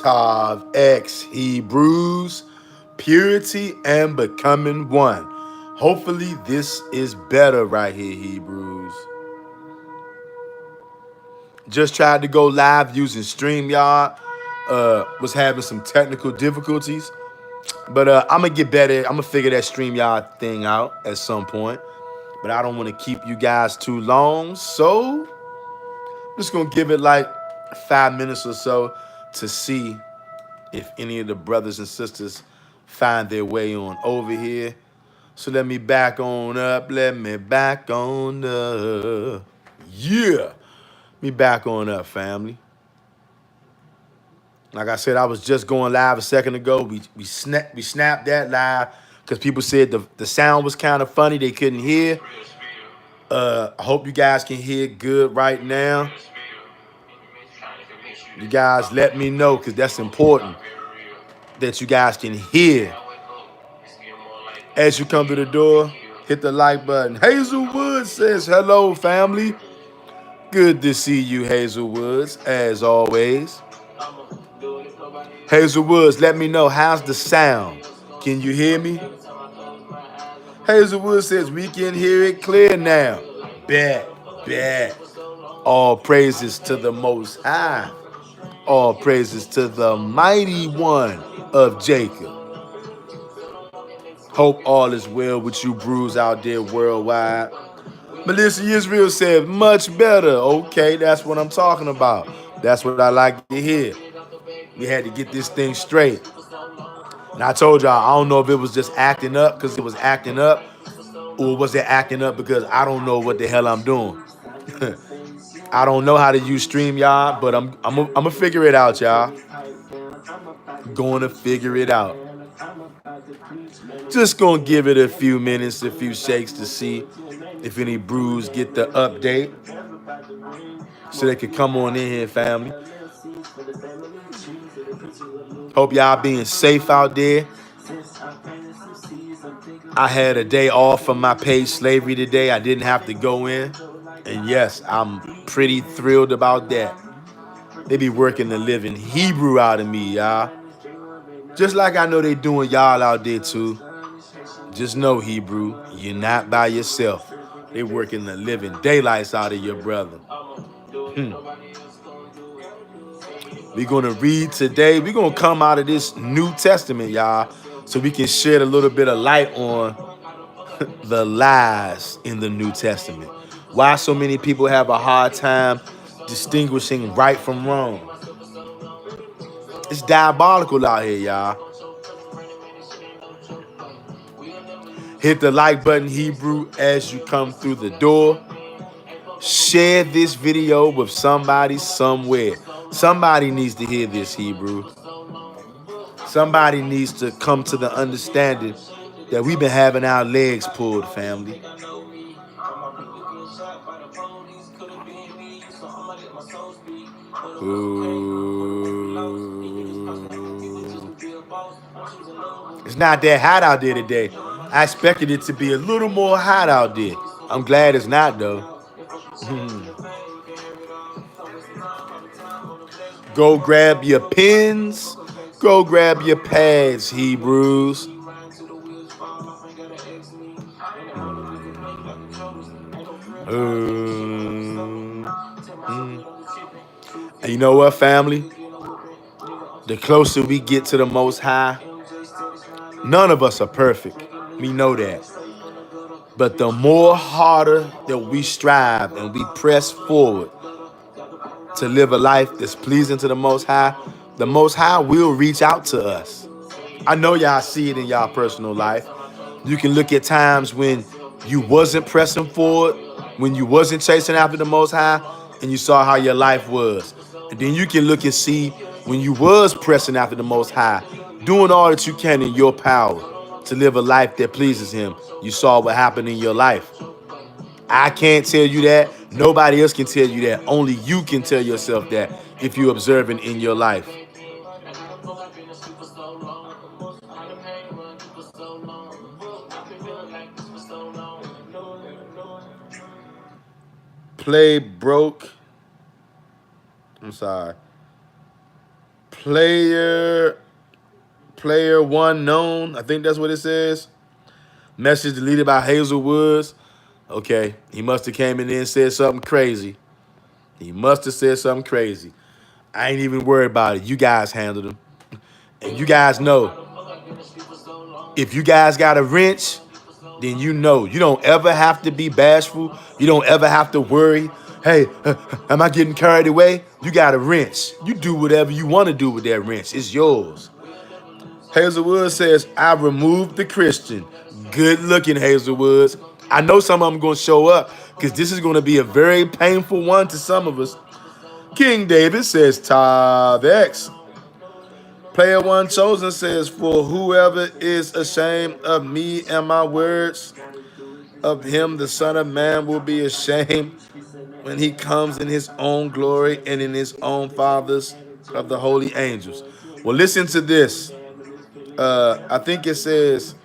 Tav X Hebrews, purity and becoming one. Hopefully this is better right here, Hebrews. Just tried to go live using StreamYard. Was having some technical difficulties. But I'm going to get better. I'm going to figure that StreamYard thing out at some point. But I don't want to keep you guys too long. So I'm just going to give it like 5 minutes or so to see if any of the brothers and sisters find their way on over here. So let me back on up. Let me back on up. Yeah. Me back on up, family. Like I said, I was just going live a second ago. We snapped that live because people said the sound was kind of funny. They couldn't hear. I hope you guys can hear good right now. You guys let me know because that's important that you guys can hear. As you come to the door, hit the like button. Hazelwood says hello, family. Good to see you, Hazelwoods, as always. Hazelwoods, let me know, how's the sound? Can you hear me? Hazelwood says we can hear it clear now. Bet. All praises to the Most High. All praises to the Mighty One of Jacob. Hope all is well with you brews out there worldwide. Melissa Israel said, much better. Okay, that's what I'm talking about. That's what I like to hear. We had to get this thing straight. And I told y'all, I don't know if it was just acting up because it was acting up, or was it acting up because I don't know what the hell I'm doing. I don't know how to use StreamYard, but I'm gonna figure it out, y'all. Going to figure it out. Just gonna give it a few minutes, a few shakes to see if any brews get the update, so they could come on in here, family. Hope y'all being safe out there. I had a day off from my paid slavery today. I didn't have to go in. And yes, I'm pretty thrilled about that. They be working the living Hebrew out of me, y'all. Just like I know they doing y'all out there too. Just know, Hebrew, you're not by yourself. They working the living daylights out of your brother. We're going to read today. We're going to come out of this New Testament, y'all, so we can shed a little bit of light on the lies in the New Testament. Why so many people have a hard time distinguishing right from wrong. It's diabolical out here, y'all. Hit the like button, Hebrew, as you come through the door. Share this video with somebody somewhere. Somebody needs to hear this, Hebrew. Somebody needs to come to the understanding that we've been having our legs pulled, family. It's not that hot out there today. I expected it to be a little more hot out there. I'm glad it's not, though. Go grab your pens. Go grab your pads, Hebrews. And you know what, family? The closer we get to the Most High, none of us are perfect. We know that. But the more harder that we strive and we press forward to live a life that's pleasing to the Most High will reach out to us. I know y'all see it in y'all personal life. You can look at times when you wasn't pressing forward, when you wasn't chasing after the Most High, and you saw how your life was. And then you can look and see when you was pressing after the Most High, doing all that you can in your power to live a life that pleases Him. You saw what happened in your life. I can't tell you that. Nobody else can tell you that. Only you can tell yourself that if you're observing in your life. Play Player one known. I think that's what it says. Message deleted by Hazel Woods. Okay, he must have came in there and said something crazy. He must have said something crazy. I ain't even worried about it. You guys handled him. And you guys know, if you guys got a wrench, then you know. You don't ever have to be bashful. You don't ever have to worry. Hey, am I getting carried away? You got a wrench. You do whatever you want to do with that wrench. It's yours. Hazelwood says, I removed the Christian. Good looking, Hazelwoods. I know some of them going to show up because this is going to be a very painful one to some of us. King David says, Tav X. Player one chosen says, for whoever is ashamed of me and my words, of him the Son of Man will be ashamed when he comes in his own glory and in his own fathers of the holy angels. Well, listen to this. I think it says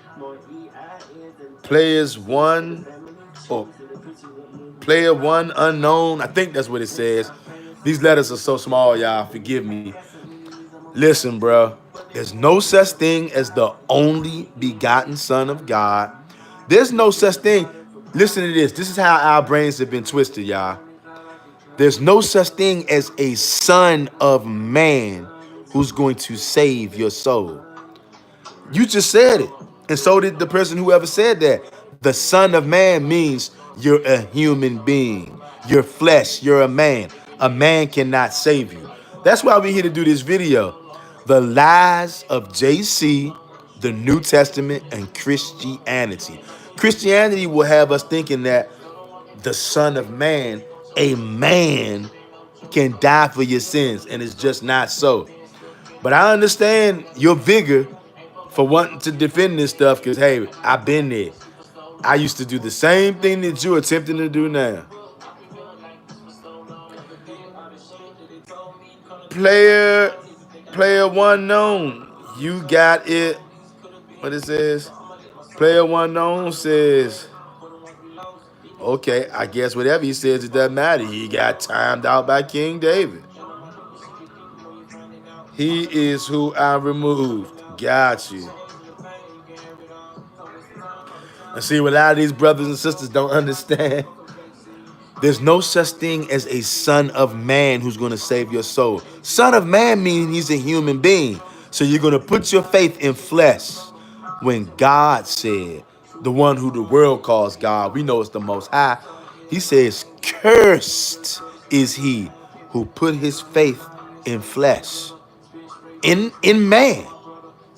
players one or player one unknown. I think that's what it says. These letters are so small, y'all. Forgive me. Listen, bro. There's no such thing as the only begotten Son of God. There's no such thing. Listen to this. This is how our brains have been twisted, y'all. There's no such thing as a son of man who's going to save your soul. You just said it. And so did the person who ever said that. The Son of Man means you're a human being. You're flesh. You're a man. A man cannot save you. That's why we're here to do this video. The lies of JC, the New Testament, and Christianity. Christianity will have us thinking that the Son of Man, a man, can die for your sins, and it's just not so. But I understand your vigor for wanting to defend this stuff because, hey, I've been there. I used to do the same thing that you're attempting to do now. Player one known. You got it. What it says? Player one known says, okay, I guess whatever he says, it doesn't matter. He got timed out by King David. He is who I removed. Got you. And see, what a lot of these brothers and sisters don't understand, there's no such thing as a son of man who's going to save your soul. Son of man means he's a human being. So you're going to put your faith in flesh when God said, the one who the world calls God, we know it's the Most High. He says, cursed is he who put his faith in flesh, in man,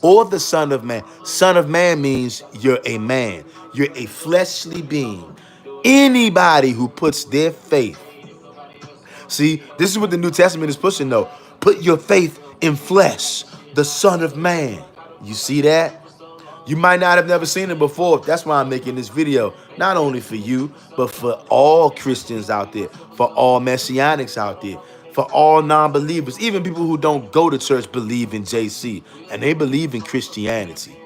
or the Son of Man. Son of Man means you're a man. You're a fleshly being. Anybody who puts their faith. See, this is what the New Testament is pushing though. Put your faith in flesh, the Son of Man. You see that? You might not have never seen it before. That's why I'm making this video. Not only for you, but for all Christians out there, for all Messianics out there, for all non-believers. Even people who don't go to church believe in JC, and they believe in Christianity.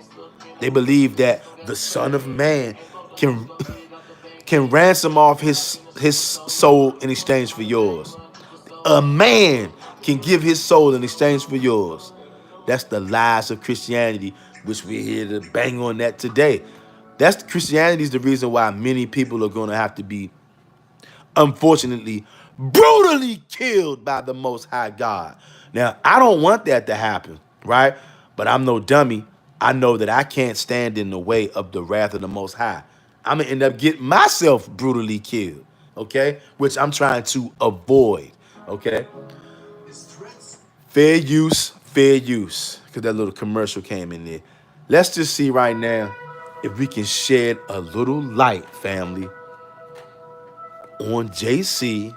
They believe that the Son of Man can ransom off his soul in exchange for yours. A man can give his soul in exchange for yours. That's the lies of Christianity, which we're here to bang on that today. That's Christianity is the reason why many people are going to have to be, unfortunately, brutally killed by the Most High God. Now, I don't want that to happen, right? But I'm no dummy. I know that I can't stand in the way of the wrath of the Most High. I'm going to end up getting myself brutally killed, okay? Which I'm trying to avoid, okay? Fair use, fair use. Because that little commercial came in there. Let's just see right now if we can shed a little light, family, on JC,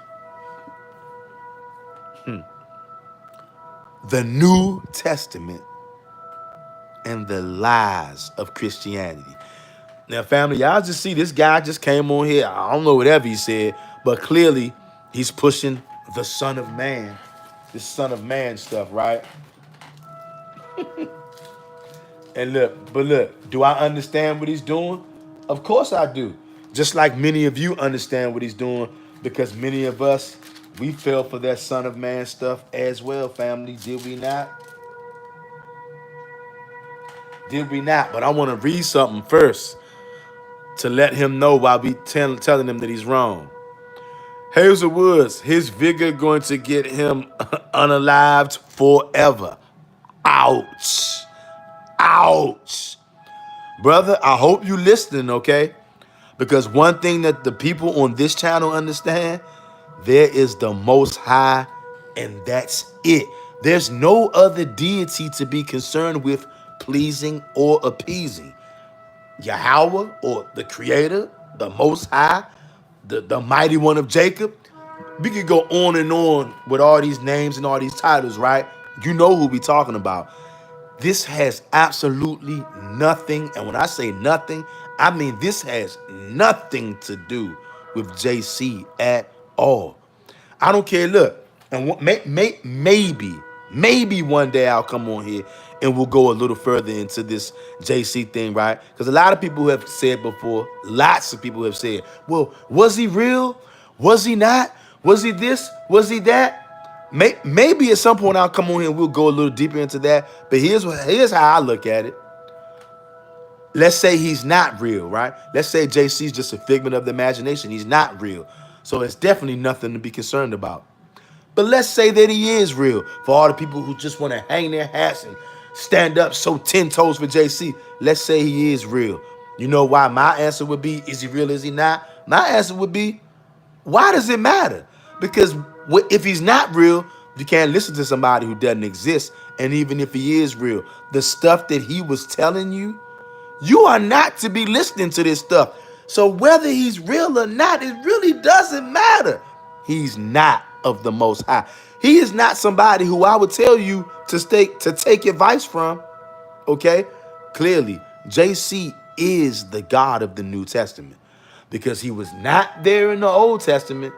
the New Testament, and the lies of Christianity. Now, family, y'all just see this guy just came on here. I don't know whatever he said, but clearly he's pushing the Son of Man, this Son of Man stuff, right? And look, do I understand what he's doing? Of course I do. Just like many of you understand what he's doing, because many of us, We fell for that Son of Man stuff as well, family. Did we not? Did we not? But I want to read something first to let him know why we telling him that he's wrong. Hazel Woods, his vigor going to get him unalived forever. Ouch. Ouch. Brother, I hope you listening, okay? Because one thing that the people on this channel understand, there is the Most High, and that's it. There's no other deity to be concerned with pleasing or appeasing. Yahweh, or the Creator, the Most High, the Mighty One of Jacob. We could go on and on with all these names and all these titles, right? You know who we talking about. This has absolutely nothing, and when I say nothing, I mean this has nothing to do with JC at all. I don't care. Look, and maybe one day I'll come on here and we'll go a little further into this JC thing, right? Because a lot of people have said before, lots of people have said, well, was he real? Was he not? Was he this? Was he that? Maybe at some point I'll come on here and we'll go a little deeper into that. But here's how I look at it. Let's say he's not real, right? Let's say JC's just a figment of the imagination. He's not real. So it's definitely nothing to be concerned about. But let's say that he is real for all the people who just want to hang their hats and stand up so 10 toes for JC. Let's say he is real. You know why my answer would be, is he real, is he not? My answer would be, why does it matter? Because if he's not real, you can't listen to somebody who doesn't exist. And even if he is real, the stuff that he was telling you, you are not to be listening to this stuff. So whether he's real or not, it really doesn't matter. He's not of the Most High. He is not somebody who I would tell you to take advice from. Okay? Clearly, JC is the God of the New Testament because he was not there in the Old Testament,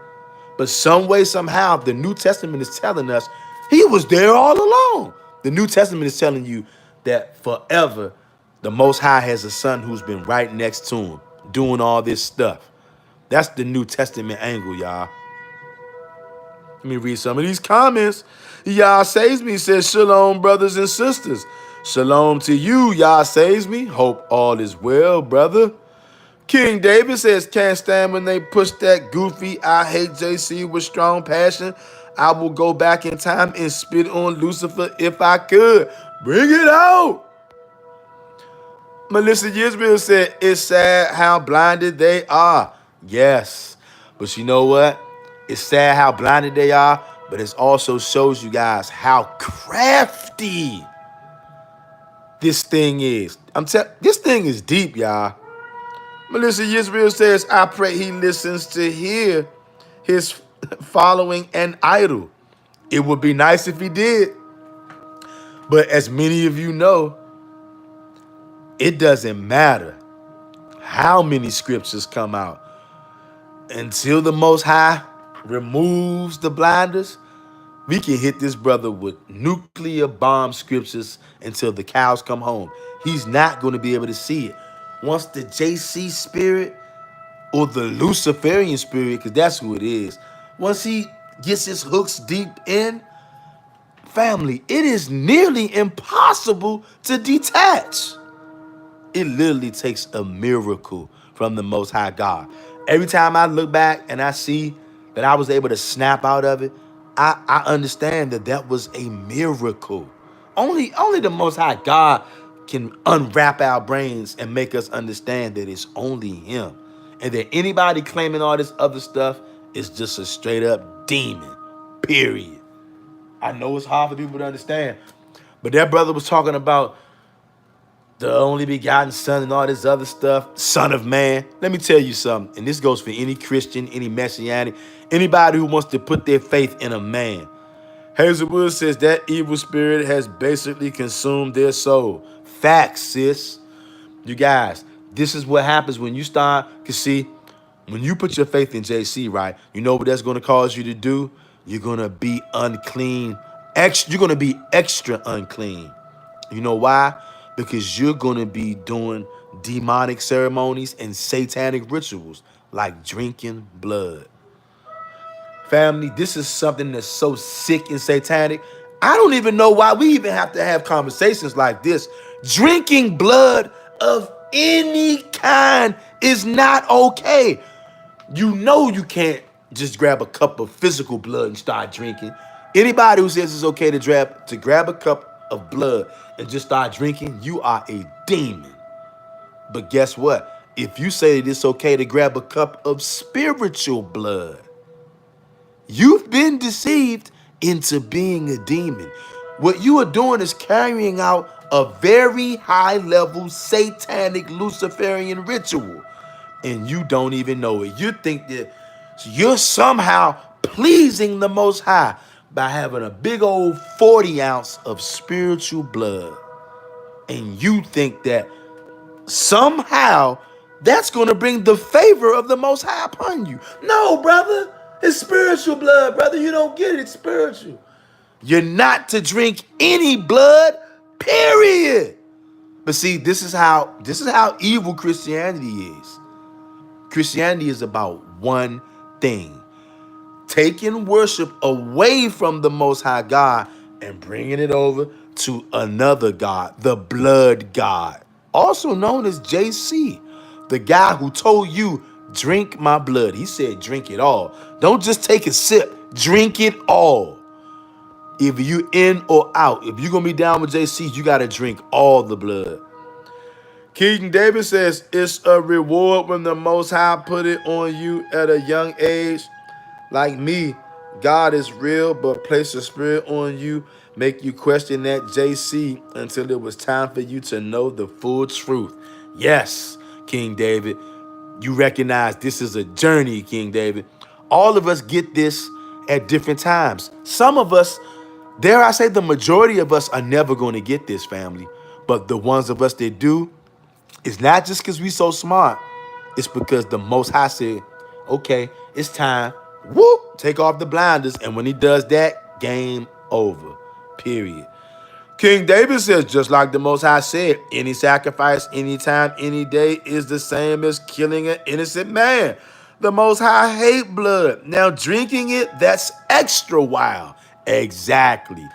but some way, somehow, the New Testament is telling us he was there all along. The New Testament is telling you that forever, the Most High has a son who's been right next to him, doing all this stuff. That's the New Testament angle, y'all. Let me read some of these comments. Yah saves me, says, Shalom, brothers and sisters. Shalom to you, Yah saves me. Hope all is well, brother. King David says, can't stand when they push that goofy, I hate JC with strong passion. I will go back in time and spit on Lucifer if I could. Bring it out. Melissa Yisrael said, it's sad how blinded they are. Yes. But you know what? It's sad how blinded they are, but it also shows you guys how crafty this thing is. This thing is deep, y'all. Melissa Yisrael says, I pray he listens to hear his following an idol. It would be nice if he did. But as many of you know, it doesn't matter how many scriptures come out. Until the Most High removes the blinders, we can hit this brother with nuclear bomb scriptures until the cows come home. He's not going to be able to see it. Once the JC spirit or the Luciferian spirit, because that's who it is, once he gets his hooks deep in, family, it is nearly impossible to detach. It literally takes a miracle from the Most High God. Every time I look back and I see that I was able to snap out of it, I understand that that was a miracle. Only the Most High God can unwrap our brains and make us understand that it's only him. And that anybody claiming all this other stuff is just a straight up demon, period. I know it's hard for people to understand, but that brother was talking about the only begotten son and all this other stuff, son of man. Let me tell you something, and this goes for any Christian, any Messianic, anybody who wants to put their faith in a man. Hazelwood says that evil spirit has basically consumed their soul. Facts, sis. You guys, this is what happens when you start, because see, when you put your faith in JC, right, you know what that's going to cause you to do? You're going to be unclean. You're going to be extra unclean. You know why? Because you're going to be doing demonic ceremonies and satanic rituals like drinking blood. Family, this is something that's so sick and satanic. I don't even know why we even have to have conversations like this. Drinking blood of any kind is not okay. You know you can't just grab a cup of physical blood and start drinking. Anybody who says it's okay to grab a cup of blood and just start drinking, you are a demon. But guess what? If you say that it's okay to grab a cup of spiritual blood, you've been deceived into being a demon. What you are doing is carrying out a very high level satanic Luciferian ritual, and you don't even know it. You think that you're somehow pleasing the Most High by having a big old 40 ounce of spiritual blood, and you think that somehow that's going to bring the favor of the Most High upon you. No, brother. It's spiritual blood, brother. You don't get it. It's spiritual. You're not to drink any blood, period. But see, this is how evil Christianity is. Christianity is about one thing: taking worship away from the Most High God and bringing it over to another God, the blood God, also known as JC, the guy who told you, drink my blood. He said, drink it all. Don't just take a sip, drink it all. Either you in or out. If you're going to be down with JC, you got to drink all the blood. King David says, it's a reward when the Most High put it on you at a young age. Like me, God is real, but place a spirit on you, make you question that JC until it was time for you to know the full truth. Yes, King David, you recognize this is a journey, King David. All of us get this at different times. Some of us, dare I say, the majority of us are never going to get this, family. But the ones of us that do, it's not just because we so smart. It's because the Most High said, okay, it's time. Whoop, take off the blinders. And when he does that, game over, period. King David says, just like the Most High said, any sacrifice, anytime, any day is the same as killing an innocent man. The Most High hate blood. Now drinking it, that's extra wild. Exactly.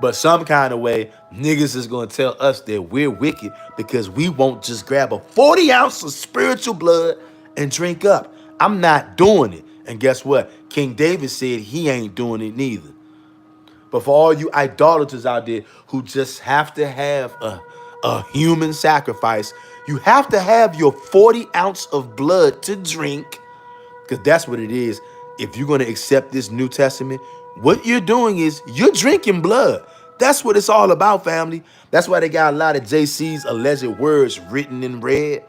But some kind of way, niggas is going to tell us that we're wicked because we won't just grab a 40 ounce of spiritual blood and drink up. I'm not doing it. And guess what? King David said he ain't doing it neither. But for all you idolaters out there who just have to have a human sacrifice, you have to have your 40 ounce of blood to drink, because that's what it is. If you're going to accept this New Testament, what you're doing is you're drinking blood. That's what it's all about, family. That's why they got a lot of JC's alleged words written in red.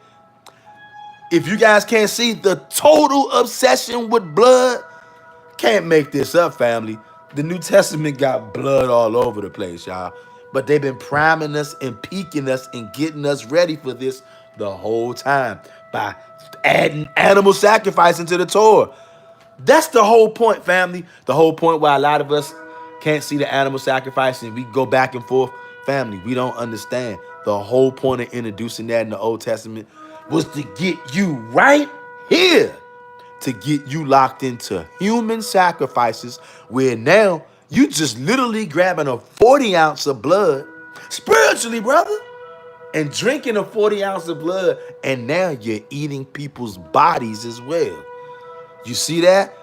If you guys can't see the total obsession with blood, can't make this up, family. The New Testament got blood all over the place, y'all. But they've been priming us and peaking us and getting us ready for this the whole time by adding animal sacrifice into the Torah. That's the whole point, family. The whole point why a lot of us can't see the animal sacrifice and we go back and forth. Family, we don't understand. The whole point of introducing that in the Old Testament was to get you right here, to get you locked into human sacrifices, where now you just literally grabbing a 40 ounce of blood, spiritually, brother, and drinking a 40 ounce of blood, and now you're eating people's bodies as well. You see that?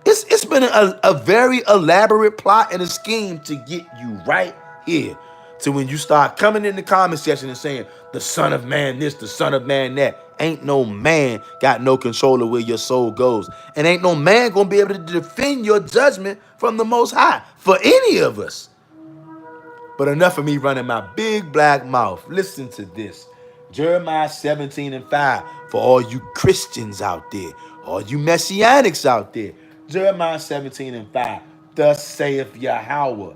It's been a very elaborate plot and a scheme to get you right here. So when you start coming in the comment section and saying, the Son of Man this, the Son of Man that, ain't no man got no control of where your soul goes. And ain't no man gonna be able to defend your judgment from the Most High for any of us. But enough of me running my big black mouth. Listen to this. Jeremiah 17:5 for all you Christians out there, all you Messianics out there. Jeremiah 17:5. Thus saith Yahweh,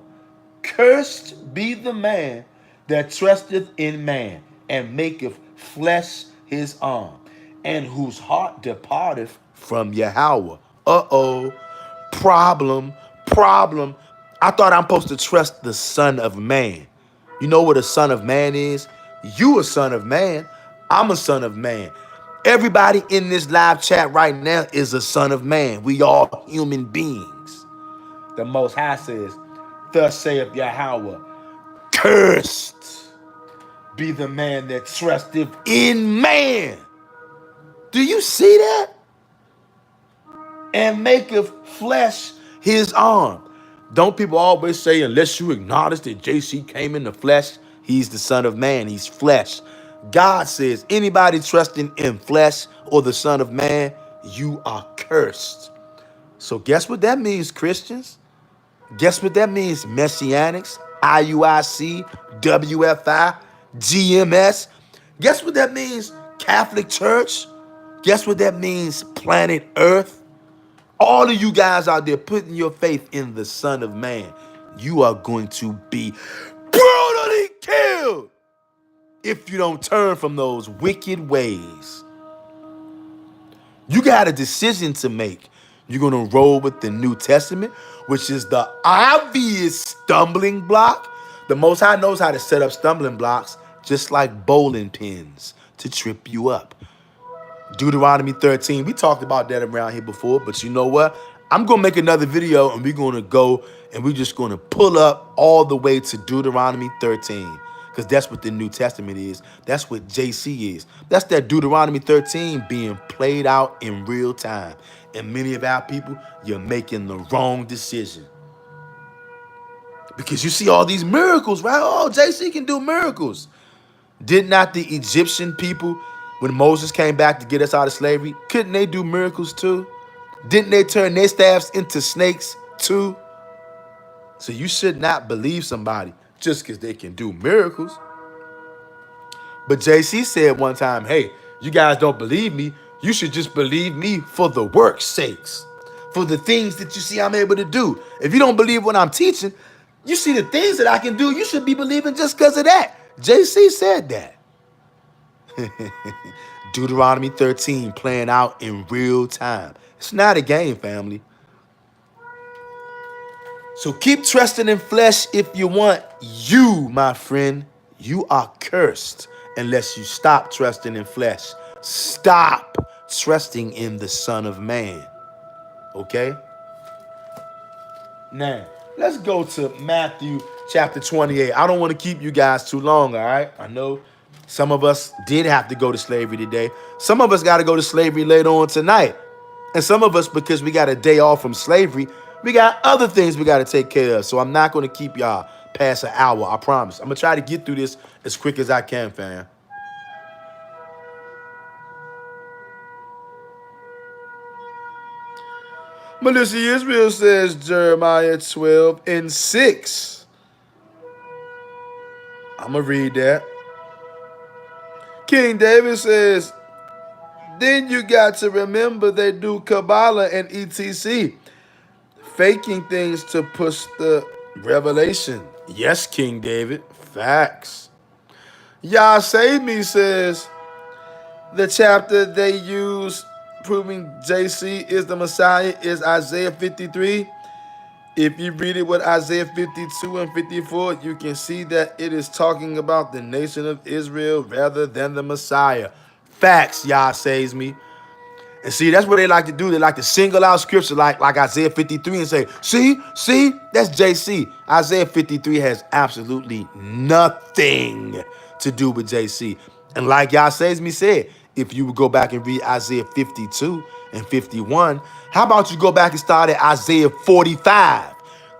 cursed be the man that trusteth in man, and maketh flesh his arm, and whose heart departeth from Yahweh. Problem. I thought I'm supposed to trust the Son of Man. You know what a son of man is? You a son of man. I'm a son of man. Everybody in this live chat right now is a son of man. We all human beings. The Most High says, thus saith Yahweh, cursed be the man that trusteth in man. Do you see that? And maketh flesh his arm. Don't people always say, unless you acknowledge that JC came in the flesh, he's the Son of Man, he's flesh. God says, anybody trusting in flesh or the Son of Man, you are cursed. So guess what that means, Christians? Guess what that means, Messianics, IUIC, WFI, GMS? Guess what that means, Catholic Church? Guess what that means, planet Earth? All of you guys out there putting your faith in the Son of Man, you are going to be brutally killed if you don't turn from those wicked ways. You got a decision to make. You're going to roll with the New Testament, which is the obvious stumbling block. The Most High knows how to set up stumbling blocks, just like bowling pins, to trip you up. Deuteronomy 13, we talked about that around here before, but you know what? I'm going to make another video and we're going to go and we're just going to pull up all the way to Deuteronomy 13 because that's what the New Testament is. That's what JC is. That's that Deuteronomy 13 being played out in real time. And many of our people, you're making the wrong decision. Because you see all these miracles, right? Oh, JC can do miracles. Did not the Egyptian people, when Moses came back to get us out of slavery, couldn't they do miracles too? Didn't they turn their staffs into snakes too? So you should not believe somebody just because they can do miracles. But JC said one time, hey, you guys don't believe me. You should just believe me for the work's sakes, for the things that you see I'm able to do. If you don't believe what I'm teaching, you see the things that I can do, you should be believing just because of that. JC said that. Deuteronomy 13 playing out in real time. It's not a game, family. So keep trusting in flesh if you want. You, my friend, you are cursed unless you stop trusting in flesh. Stop trusting in the Son of Man. Okay? Now, let's go to Matthew chapter 28. I don't want to keep you guys too long, all right? I know some of us did have to go to slavery today. Some of us got to go to slavery later on tonight. And some of us, because we got a day off from slavery, we got other things we got to take care of. So I'm not going to keep y'all past an hour, I promise. I'm going to try to get through this as quick as I can, fam. Melissa Israel says Jeremiah 12:6. I'm going to read that. King David says, then you got to remember they do Kabbalah and etc. Faking things to push the revelation. Yes, King David. Facts. Yah Save Me says, the chapter they use proving JC is the Messiah is Isaiah 53. If you read it with Isaiah 52 and 54, you can see that it is talking about the nation of Israel rather than the Messiah. Facts, Yah Saves Me. And see, that's what they like to do. They like to single out scripture like Isaiah 53 and say, see, that's JC. Isaiah 53 has absolutely nothing to do with JC. And like Yah Saves Me said, if you would go back and read Isaiah 52 and 51, how about you go back and start at Isaiah 45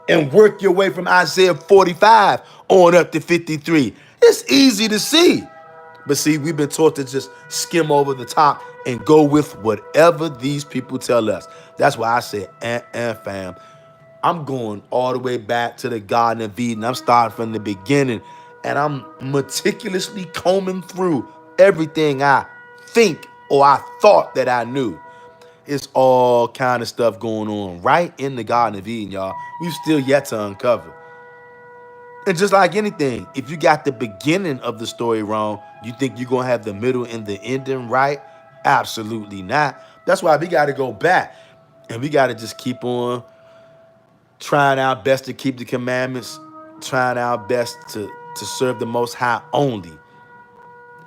and work your way from Isaiah 45 on up to 53. It's easy to see. But see, we've been taught to just skim over the top and go with whatever these people tell us. That's why I said, fam. I'm going all the way back to the Garden of Eden. I'm starting from the beginning, and I'm meticulously combing through everything I think or I thought that I knew. It's all kind of stuff going on right in the Garden of Eden, y'all. We've still yet to uncover. And just like anything, if you got the beginning of the story wrong, you think you're going to have the middle and the ending right? Absolutely not. That's why we got to go back. And we got to just keep on trying our best to keep the commandments, trying our best to serve the Most High only,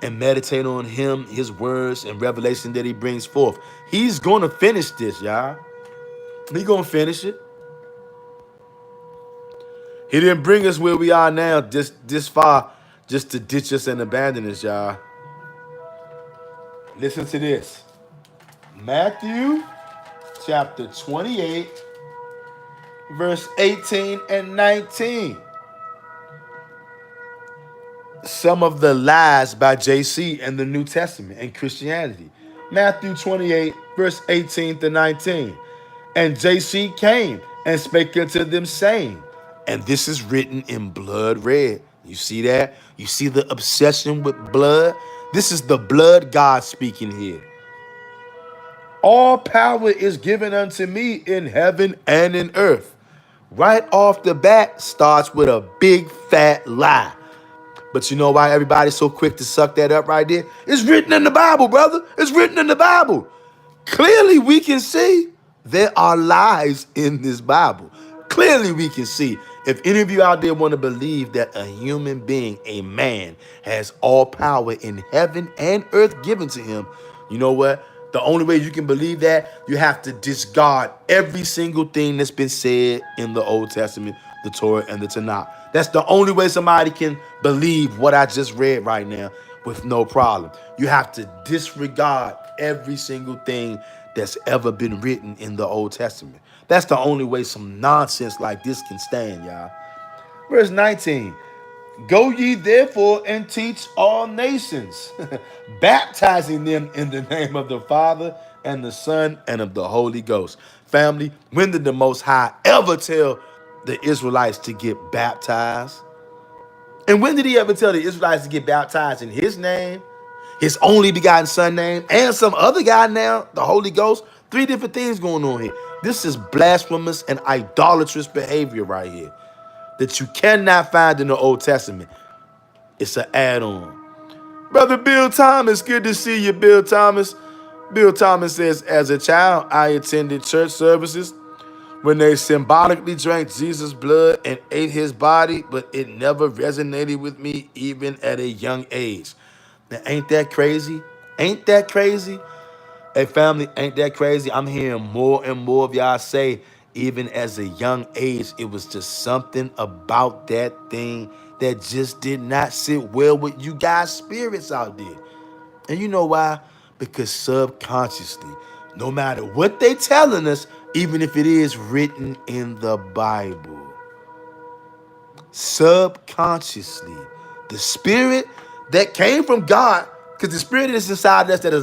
and meditate on him, his words, and revelation that he brings forth. He's going to finish this, y'all. He's going to finish it. He didn't bring us where we are now this far just to ditch us and abandon us, y'all. Listen to this. Matthew chapter 28, verse 18 and 19. Some of the lies by JC in the New Testament and Christianity. Matthew 28, verse 18 to 19. And JC came and spake unto them, saying, and this is written in blood red. You see that? You see the obsession with blood? This is the blood God speaking here. All power is given unto me in heaven and in earth. Right off the bat starts with a big fat lie. But you know why everybody's so quick to suck that up right there? It's written in the Bible, brother. It's written in the Bible. Clearly we can see there are lies in this Bible. Clearly we can see. If any of you out there want to believe that a human being, a man, has all power in heaven and earth given to him, you know what? The only way you can believe that, you have to discard every single thing that's been said in the Old Testament, the Torah, and the Tanakh. That's the only way somebody can believe what I just read right now with no problem. You have to disregard every single thing that's ever been written in the Old Testament. That's the only way some nonsense like this can stand, y'all. Verse 19. Go ye therefore and teach all nations, baptizing them in the name of the Father and the Son and of the Holy Ghost. Family, when did the Most High ever tell the Israelites to get baptized? And when did he ever tell the Israelites to get baptized in his name, his only begotten son name, and some other guy now, the Holy Ghost? Three different things going on here. This is blasphemous and idolatrous behavior right here that you cannot find in the Old Testament. It's an add-on. Brother Bill Thomas, good to see you, Bill Thomas. Bill Thomas says, as a child, I attended church services when they symbolically drank Jesus' blood and ate his body, but it never resonated with me even at a young age. Now, ain't that crazy? Ain't that crazy? Hey, family, ain't that crazy? I'm hearing more and more of y'all say, even as a young age, it was just something about that thing that just did not sit well with you guys' spirits out there. And you know why? Because subconsciously, no matter what they telling us, even if it is written in the Bible, subconsciously, the spirit that came from God, because the spirit is inside us that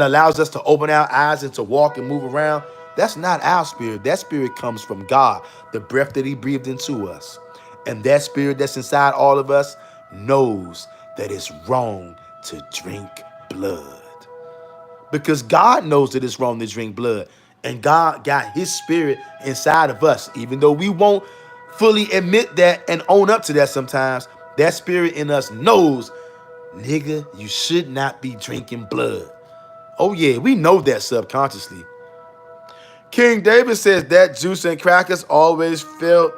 allows us to open our eyes and to walk and move around. That's not our spirit. That spirit comes from God, the breath that he breathed into us. And that spirit that's inside all of us knows that it's wrong to drink blood. Because God knows that it's wrong to drink blood. And God got his spirit inside of us. Even though we won't fully admit that and own up to that sometimes, that spirit in us knows, nigga, you should not be drinking blood. Oh yeah, we know that subconsciously. King David says that juice and crackers always felt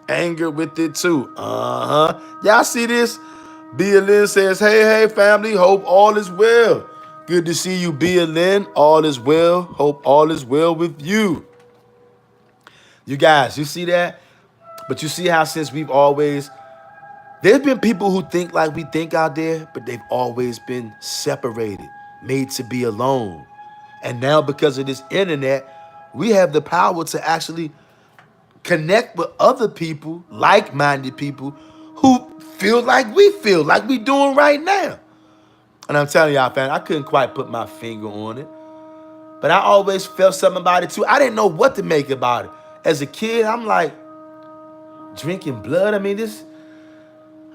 anger with it too. Y'all see this? Bia Lynn says, hey family, hope all is well. Good to see you, Bia Lynn. All is well. Hope all is well with you. You guys, you see that? But you see how since there's been people who think like we think out there, but they've always been separated, made to be alone. And now because of this internet, we have the power to actually connect with other people, like-minded people, who feel like we doing right now. And I'm telling y'all, fam, I couldn't quite put my finger on it. But I always felt something about it too. I didn't know what to make about it. As a kid, I'm like, drinking blood? I mean,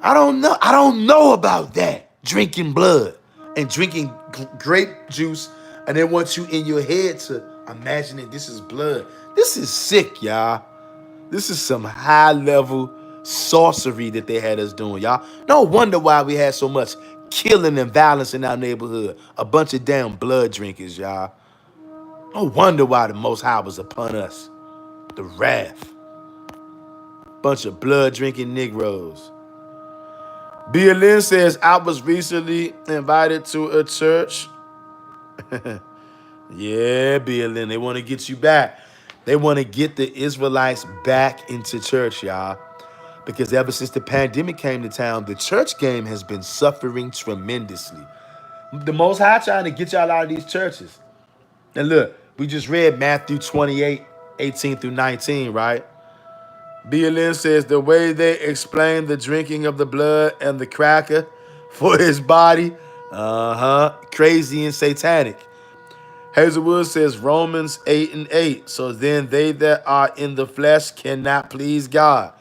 I don't know. I don't know about that. Drinking blood and drinking grape juice. And they want you in your head to imagine that this is blood. This is sick, y'all. This is some high-level sorcery that they had us doing, y'all. No wonder why we had so much killing and violence in our neighborhood. A bunch of damn blood drinkers, y'all. No wonder why the Most High was upon us. The wrath. Bunch of blood-drinking Negroes. Bia Lynn says, I was recently invited to a church. Yeah, Bia Lynn, they want to get you back. They want to get the Israelites back into church, y'all. because ever since the pandemic came to town, the church game has been suffering tremendously. The Most High trying to get y'all out of these churches. And look, we just read Matthew 28:18 through 19, right? BLN says the way they explain the drinking of the blood and the cracker for his body, crazy and satanic. Hazelwood says Romans 8:8. So then they that are in the flesh cannot please God.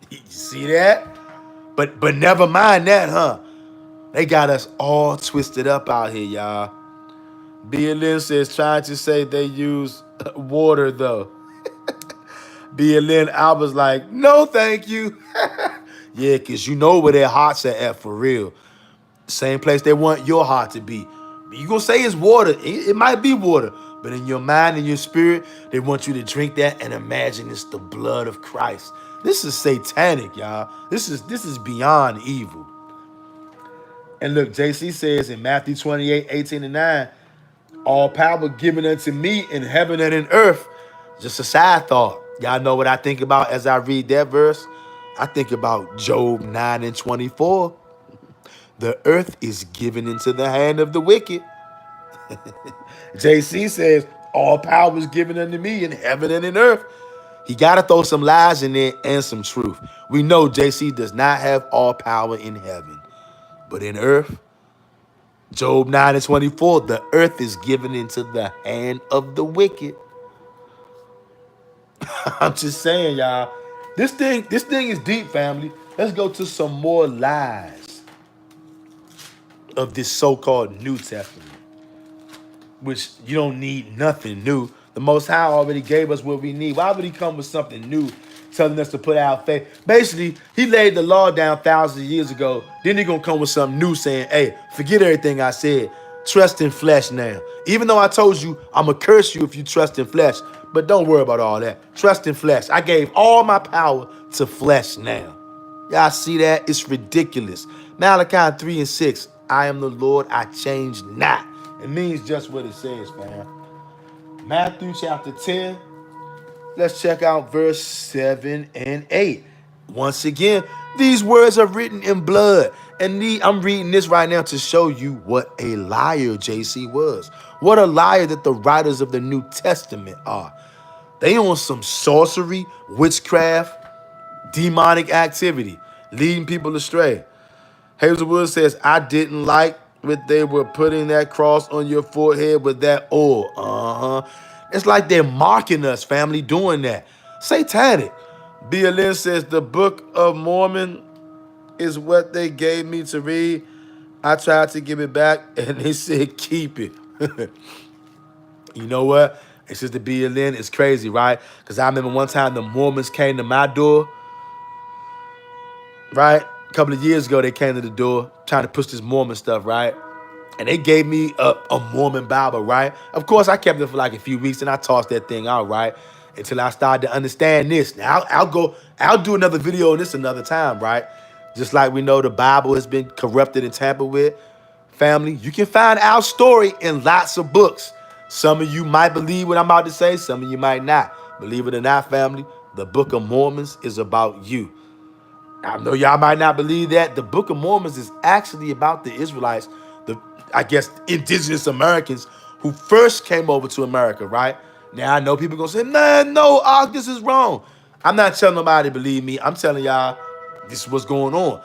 You see that? But never mind that, huh? They got us all twisted up out here, y'all. BLN says trying to say they use water though. BLN, I was like, no, thank you. Yeah, because you know where their hearts are at for real. Same place they want your heart to be. You gonna say it's water. It might be water. But in your mind and your spirit, they want you to drink that and imagine it's the blood of Christ. This is satanic, y'all. This is beyond evil. And look, JC says in Matthew 28:18 and 9, all power given unto me in heaven and in earth. Just a side thought. Y'all know what I think about as I read that verse? I think about Job 9:24. The earth is given into the hand of the wicked. JC says, all power is given unto me in heaven and in earth. He got to throw some lies in there and some truth. We know JC does not have all power in heaven. But in earth, Job 9:24, the earth is given into the hand of the wicked. I'm just saying, y'all. This thing is deep, family. Let's go to some more lies of this so-called New Testament, which you don't need nothing new. The Most High already gave us what we need. Why would he come with something new, telling us to put our faith? Basically, he laid the law down thousands of years ago. Then he gonna come with something new saying, hey, forget everything I said. Trust in flesh now. Even though I told you I'm gonna curse you if you trust in flesh, but don't worry about all that. Trust in flesh. I gave all my power to flesh now. Y'all see that? It's ridiculous. Malachi 3:6. I am the Lord, I change not. It means just what it says, fam. Matthew chapter 10. Let's check out verse 7 and 8. Once again, these words are written in blood. And I'm reading this right now to show you what a liar JC was. What a liar that the writers of the New Testament are. They on some sorcery, witchcraft, demonic activity, leading people astray. Hazelwood says, I didn't like what they were putting that cross on your forehead with that oil. It's like they're mocking us, family, doing that. Satanic. BLN says, the Book of Mormon is what they gave me to read. I tried to give it back, and they said, keep it. You know what? It's just the BLN. It's crazy, right? Because I remember one time the Mormons came to my door, right? A couple of years ago, they came to the door trying to push this Mormon stuff, right? And they gave me a Mormon Bible, right? Of course, I kept it for like a few weeks, and I tossed that thing out, right? Until I started to understand this. Now, I'll do another video on this another time, right? Just like we know the Bible has been corrupted and tampered with. Family, you can find our story in lots of books. Some of you might believe what I'm about to say. Some of you might not. Believe it or not, family, the Book of Mormons is about you. I know y'all might not believe that. The Book of Mormons is actually about the Israelites, I guess, indigenous Americans who first came over to America, right? Now, I know people going to say, man, no, this is wrong. I'm not telling nobody to believe me. I'm telling y'all this is what's going on.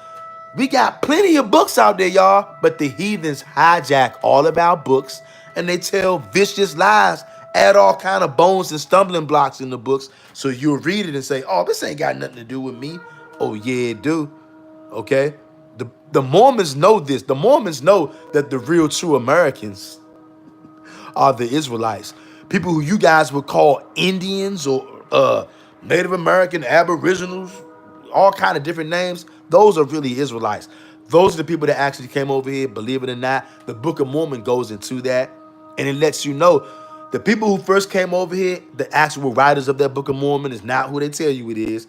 We got plenty of books out there, y'all, but the heathens hijack all of our books and they tell vicious lies, add all kind of bones and stumbling blocks in the books so you'll read it and say, oh, this ain't got nothing to do with me. Oh, yeah, it do. Okay? The Mormons know this. The Mormons know that the real true Americans are the Israelites. People who you guys would call Indians or Native American, Aboriginals, all kind of different names. Those are really Israelites. Those are the people that actually came over here, believe it or not. The Book of Mormon goes into that. And it lets you know the people who first came over here, the actual writers of that Book of Mormon is not who they tell you it is.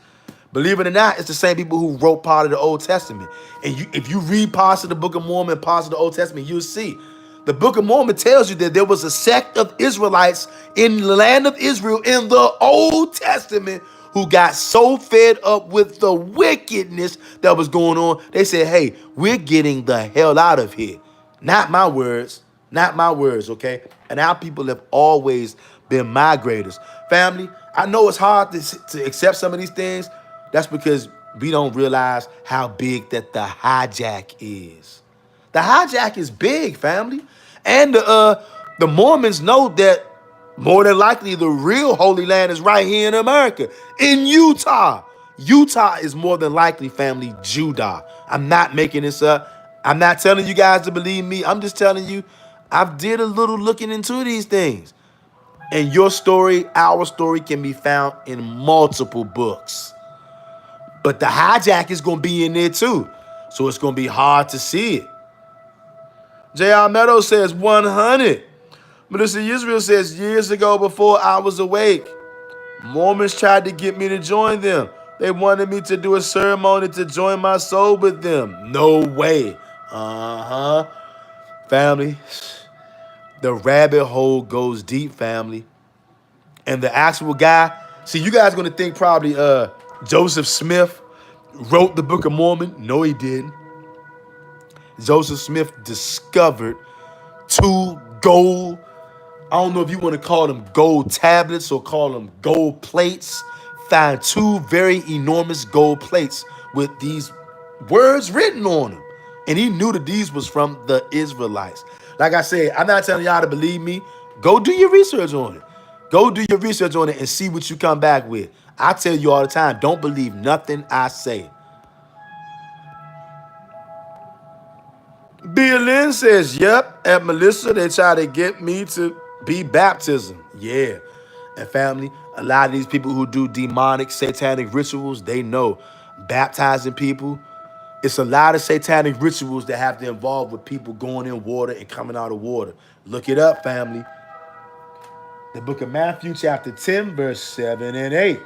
Believe it or not, it's the same people who wrote part of the Old Testament. And if you read parts of the Book of Mormon, parts of the Old Testament, you'll see. The Book of Mormon tells you that there was a sect of Israelites in the land of Israel in the Old Testament who got so fed up with the wickedness that was going on, they said, hey, we're getting the hell out of here. Not my words. Not my words, okay? And our people have always been migrators. Family, I know it's hard to accept some of these things. That's because we don't realize how big that the hijack is. The hijack is big, family. And the Mormons know that more than likely the real Holy Land is right here in America, in Utah. Utah is more than likely, family, Judah. I'm not making this up. I'm not telling you guys to believe me. I'm just telling you, I've did a little looking into these things. And your story, our story, can be found in multiple books. But the hijack is going to be in there too. So it's going to be hard to see it. J.R. Meadows says 100. Melissa Israel says, years ago before I was awake, Mormons tried to get me to join them. They wanted me to do a ceremony to join my soul with them. No way. Family, the rabbit hole goes deep, family. And the actual guy, see, you guys are going to think probably Joseph Smith wrote the Book of Mormon. No, he didn't. Joseph Smith discovered 2 gold, I don't know if you want to call them gold tablets or call them gold plates, found 2 very enormous gold plates with these words written on them. And he knew that these was from the Israelites. Like I said, I'm not telling y'all to believe me. Go do your research on it. Go do your research on it and see what you come back with. I tell you all the time, don't believe nothing I say. Bia Lynn says, yep, at Melissa, they try to get me to be baptism. Yeah. And family, a lot of these people who do demonic, satanic rituals, they know baptizing people, it's a lot of satanic rituals that have to involve with people going in water and coming out of water. Look it up, family. The book of Matthew, chapter 10, verse 7 and 8.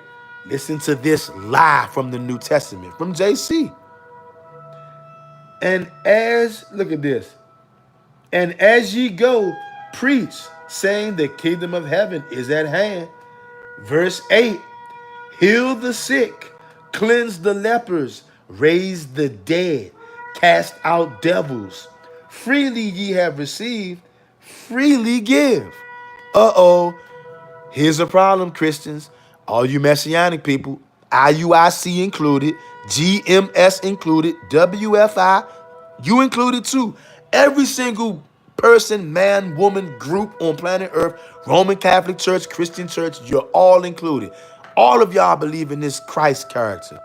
Listen to this lie from the New Testament, from JC. Look at this. And as ye go, preach, saying the kingdom of heaven is at hand. Verse 8, heal the sick, cleanse the lepers, raise the dead, cast out devils. Freely ye have received, freely give. Here's a problem, Christians. All you Messianic people, IUIC included, GMS included, WFI, you included too. Every single person, man, woman, group on planet Earth, Roman Catholic Church, Christian Church, you're all included. All of y'all believe in this Christ character.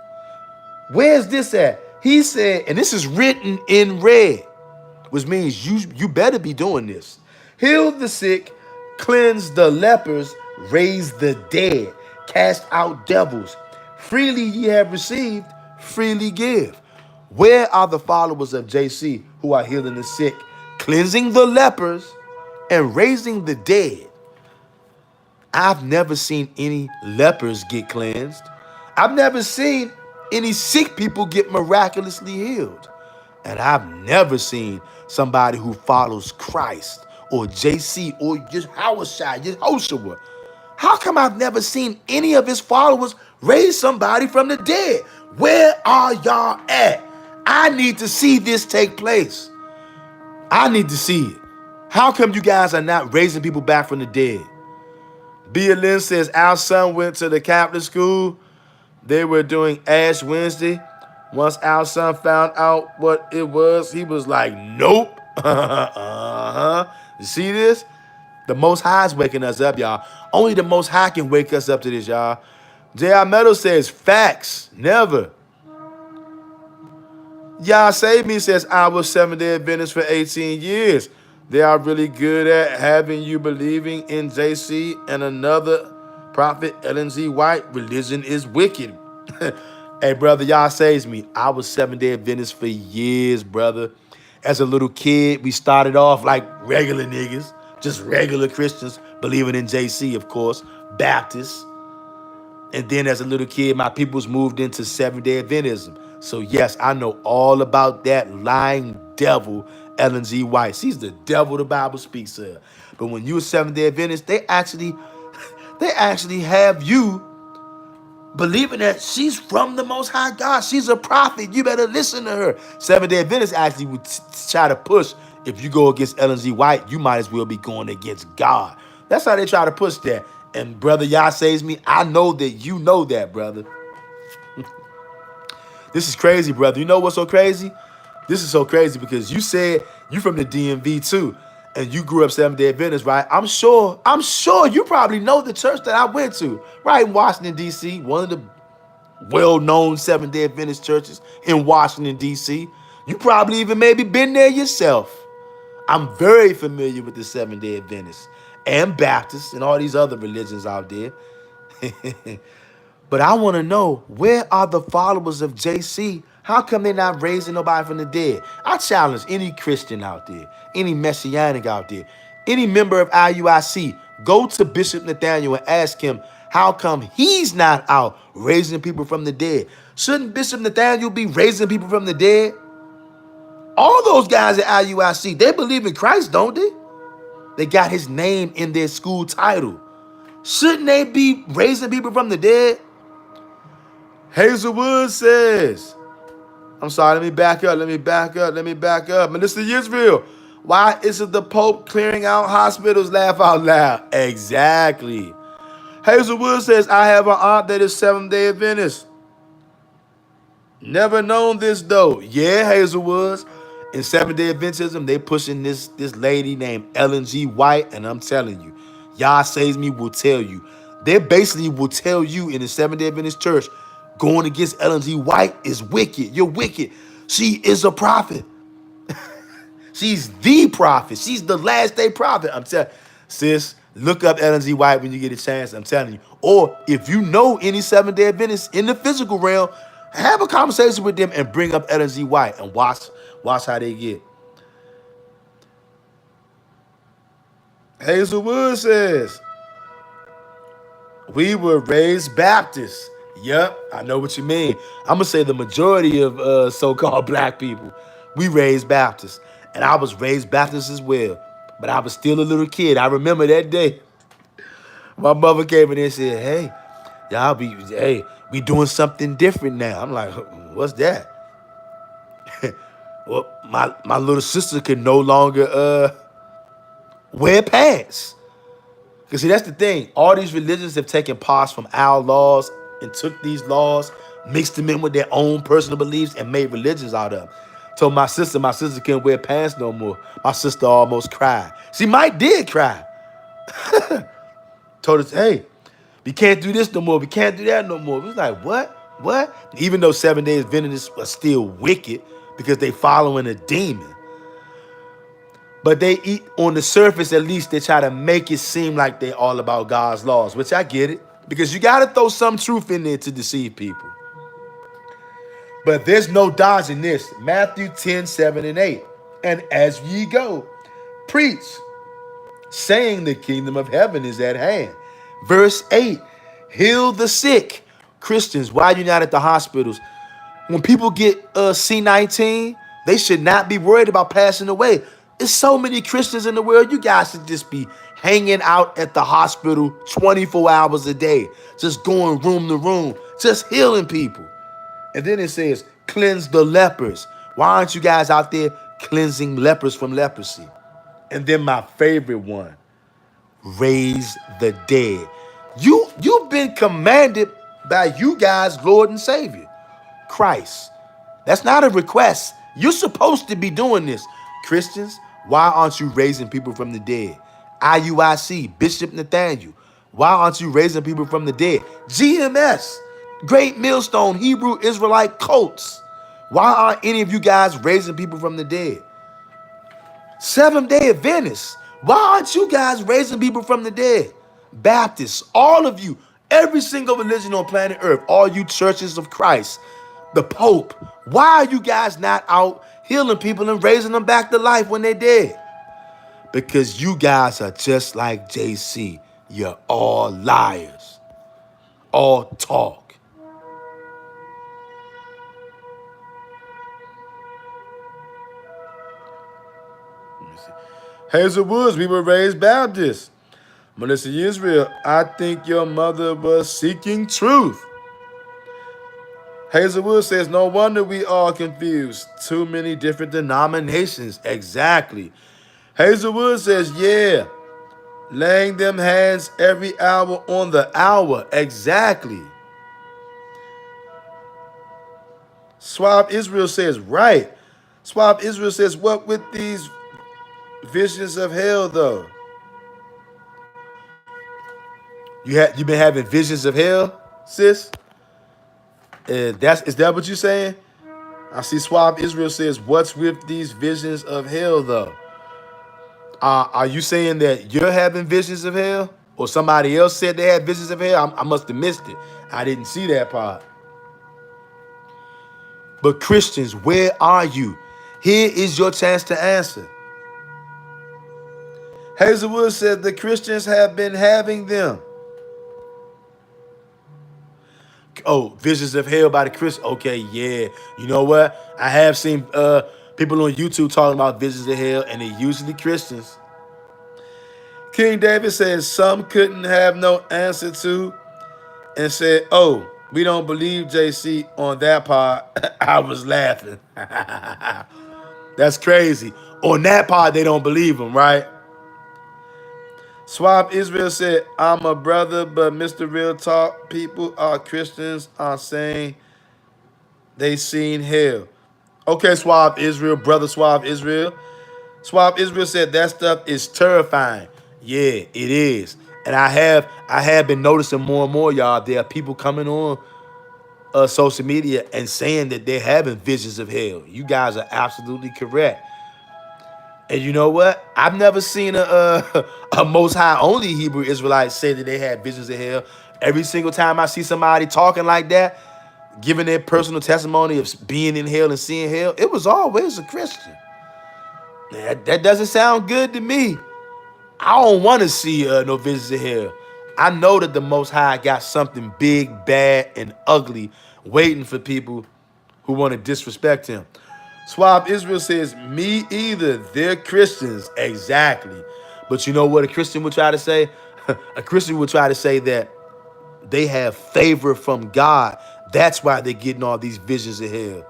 Where's this at? He said, and this is written in red, which means you better be doing this. Heal the sick, cleanse the lepers, raise the dead, cast out devils. Freely ye have received, freely give. Where are the followers of JC who are healing the sick, cleansing the lepers, and raising the dead? I've never seen any lepers get cleansed. I've never seen any sick people get miraculously healed. And I've never seen somebody who follows Christ or JC or just Hawashai, just Hoshua. How come I've never seen any of his followers raise somebody from the dead? Where are y'all at? I need to see this take place. I need to see it. How come you guys are not raising people back from the dead? Bia Lynn says, our son went to the Catholic school. They were doing Ash Wednesday. Once our son found out what it was, he was like, nope. You see this? The Most High is waking us up, y'all. Only the Most High can wake us up to this, y'all. J.R. Meadows says, facts, never. Y'all Save Me says, I was Seventh-day Adventist for 18 years. They are really good at having you believing in JC and another prophet, Ellen G. White. Religion is wicked. Hey, brother, y'all saves me. I was Seventh-day Adventist for years, brother. As a little kid, we started off like regular niggas, just regular Christians, believing in JC, of course, Baptists. And then as a little kid, my peoples moved into Seventh-day Adventism. So yes, I know all about that lying devil, Ellen G. White. She's the devil the Bible speaks of. But when you're a Seventh-day Adventist, they actually have you believing that she's from the Most High God. She's a prophet. You better listen to her. Seventh-day Adventists actually would try to push, if you go against Ellen G. White, you might as well be going against God. That's how they try to push that. And brother, Yah saves me. I know that you know that, brother. This is crazy, brother. You know what's so crazy? This is so crazy because you said you from the DMV too, and you grew up Seventh-day Adventist, right? I'm sure you probably know the church that I went to, right in Washington, D.C., one of the well-known Seventh-day Adventist churches in Washington, D.C. You probably even maybe been there yourself. I'm very familiar with the Seventh-day Adventists and Baptists and all these other religions out there. But I want to know, where are the followers of JC? How come they're not raising nobody from the dead? I challenge any Christian out there, any Messianic out there, any member of IUIC, go to Bishop Nathaniel and ask him, how come he's not out raising people from the dead? Shouldn't Bishop Nathaniel be raising people from the dead? All those guys at IUIC, they believe in Christ, don't they? They got his name in their school title. Shouldn't they be raising people from the dead? Hazelwood says, I'm sorry, let me back up. Minister Israel, why isn't the Pope clearing out hospitals? Laugh out loud. Exactly. Hazelwood says, I have an aunt that is Seventh-day Adventist. Never known this though. Yeah, Hazelwoods. In Seventh-day Adventism, they pushing this lady named Ellen G. White, and I'm telling you, Yah Saves Me will tell you. They basically will tell you in the Seventh-day Adventist church, going against Ellen G. White is wicked. You're wicked. She is a prophet. She's the prophet. She's the last day prophet. I'm telling sis, look up Ellen G. White when you get a chance. I'm telling you. Or if you know any Seventh-day Adventists in the physical realm, have a conversation with them and bring up Ellen G. White and watch how they get. Hazelwood says, we were raised Baptists. Yep, I know what you mean. I'm going to say the majority of so-called black people, we raised Baptists. And I was raised Baptist as well. But I was still a little kid. I remember that day. My mother came in and said, hey, we doing something different now. I'm like, what's that? Well, my little sister can no longer wear pants. Because see, that's the thing. All these religions have taken parts from our laws and took these laws, mixed them in with their own personal beliefs, and made religions out of them. Told my sister couldn't wear pants no more. My sister almost cried. See, Mike did cry. Told us, hey, we can't do this no more. We can't do that no more. We was like, what? What? Even though 7 Days Adventists are still wicked because they following a demon. But they eat, on the surface at least, they try to make it seem like they're all about God's laws, which I get it. Because you got to throw some truth in there to deceive people. But there's no dodging this. Matthew 10, 7, and 8. And as ye go, preach, saying the kingdom of heaven is at hand. Verse 8, heal the sick. Christians, why are you not at the hospitals? When people get C-19, they should not be worried about passing away. There's so many Christians in the world. You guys should just be hanging out at the hospital 24 hours a day, just going room to room, just healing people. And then it says, cleanse the lepers. Why aren't you guys out there cleansing lepers from leprosy? And then my favorite one, raise the dead. You've been commanded by you guys, Lord and Savior, Christ. That's not a request. You're supposed to be doing this. Christians, why aren't you raising people from the dead? IUIC, Bishop Nathaniel, why aren't you raising people from the dead? GMS, Great Millstone, Hebrew Israelite cults. Why aren't any of you guys raising people from the dead? Seventh-day Adventists, why aren't you guys raising people from the dead? Baptists, all of you, every single religion on planet Earth, all you churches of Christ, the Pope, why are you guys not out healing people and raising them back to life when they're dead? Because you guys are just like JC. You're all liars. All talk. Let me see. Hazel Woods, we were raised Baptist. Melissa Israel, I think your mother was seeking truth. Hazelwood says, no wonder we all confused. Too many different denominations. Exactly. Hazelwood says, yeah, laying them hands every hour on the hour. Exactly. Swab Israel says, right. Swab Israel says, what with these visions of hell, though? You been having visions of hell, sis? Is that what you're saying? I see Swab Israel says, what's with these visions of hell, though? Are you saying that you're having visions of hell? Or somebody else said they had visions of hell? I must have missed it. I didn't see that part. But Christians, where are you? Here is your chance to answer. Hazelwood said the Christians have been having them. Oh, visions of hell by the Christians. Okay, yeah. You know what? I have seen people on YouTube talking about visions of hell, and they're usually Christians. King David says some couldn't have no answer to and said, oh, we don't believe JC on that part. I was laughing. That's crazy. On that part, they don't believe him, right? Swab Israel said, I'm a brother, but Mr. Real Talk, people are Christians are saying they seen hell. Okay, Swab Israel, brother Swab Israel. Swab Israel said that stuff is terrifying. Yeah, it is. And I have been noticing more and more, y'all. There are people coming on social media and saying that they're having visions of hell. You guys are absolutely correct. And you know what? I've never seen a Most High only Hebrew Israelite say that they had visions of hell. Every single time I see somebody talking like that, giving their personal testimony of being in hell and seeing hell, it was always a Christian. That doesn't sound good to me. I don't want to see no visions of hell. I know that the Most High got something big, bad, and ugly waiting for people who want to disrespect him. Swab Israel says, me either. They're Christians. Exactly. But you know what a Christian would try to say? A Christian would try to say that they have favor from God. That's why they're getting all these visions of hell.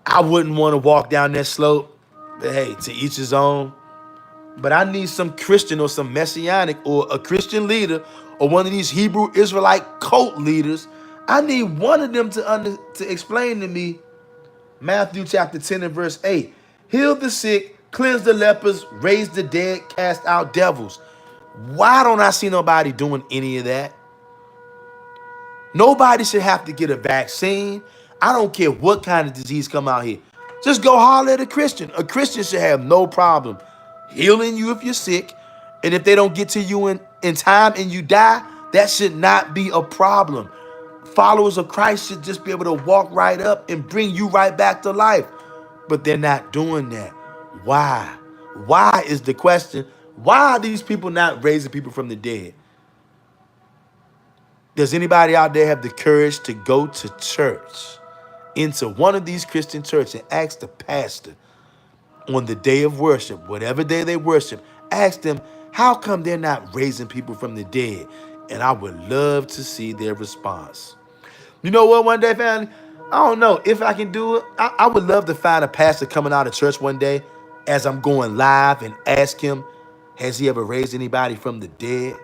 I wouldn't want to walk down that slope. But hey, to each his own. But I need some Christian or some Messianic or a Christian leader or one of these Hebrew Israelite cult leaders. I need one of them to explain to me Matthew chapter 10 and verse 8. Heal the sick, cleanse the lepers, raise the dead, cast out devils. Why don't I see nobody doing any of that? Nobody should have to get a vaccine. I don't care what kind of disease come out here. Just go holler at a Christian. A Christian should have no problem healing you if you're sick. And if they don't get to you in time and you die, that should not be a problem. Followers of Christ should just be able to walk right up and bring you right back to life. But they're not doing that. Why? Why is the question? Why are these people not raising people from the dead? Does anybody out there have the courage to go to church, into one of these Christian churches, and ask the pastor on the day of worship, whatever day they worship, ask them, how come they're not raising people from the dead? And I would love to see their response. You know what, one day, family? I don't know if I can do it. I would love to find a pastor coming out of church one day as I'm going live and ask him, has he ever raised anybody from the dead?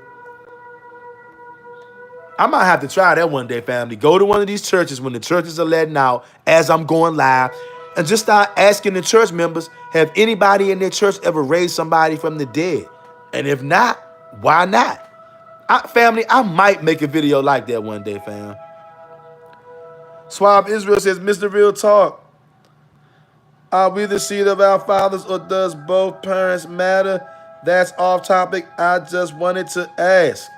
I might have to try that one day, family. Go to one of these churches when the churches are letting out as I'm going live and just start asking the church members, have anybody in their church ever raised somebody from the dead? And if not, why not? Family, I might make a video like that one day, fam. Swab Israel says, Mr. Real Talk, are we the seed of our fathers or does both parents matter? That's off topic. I just wanted to ask.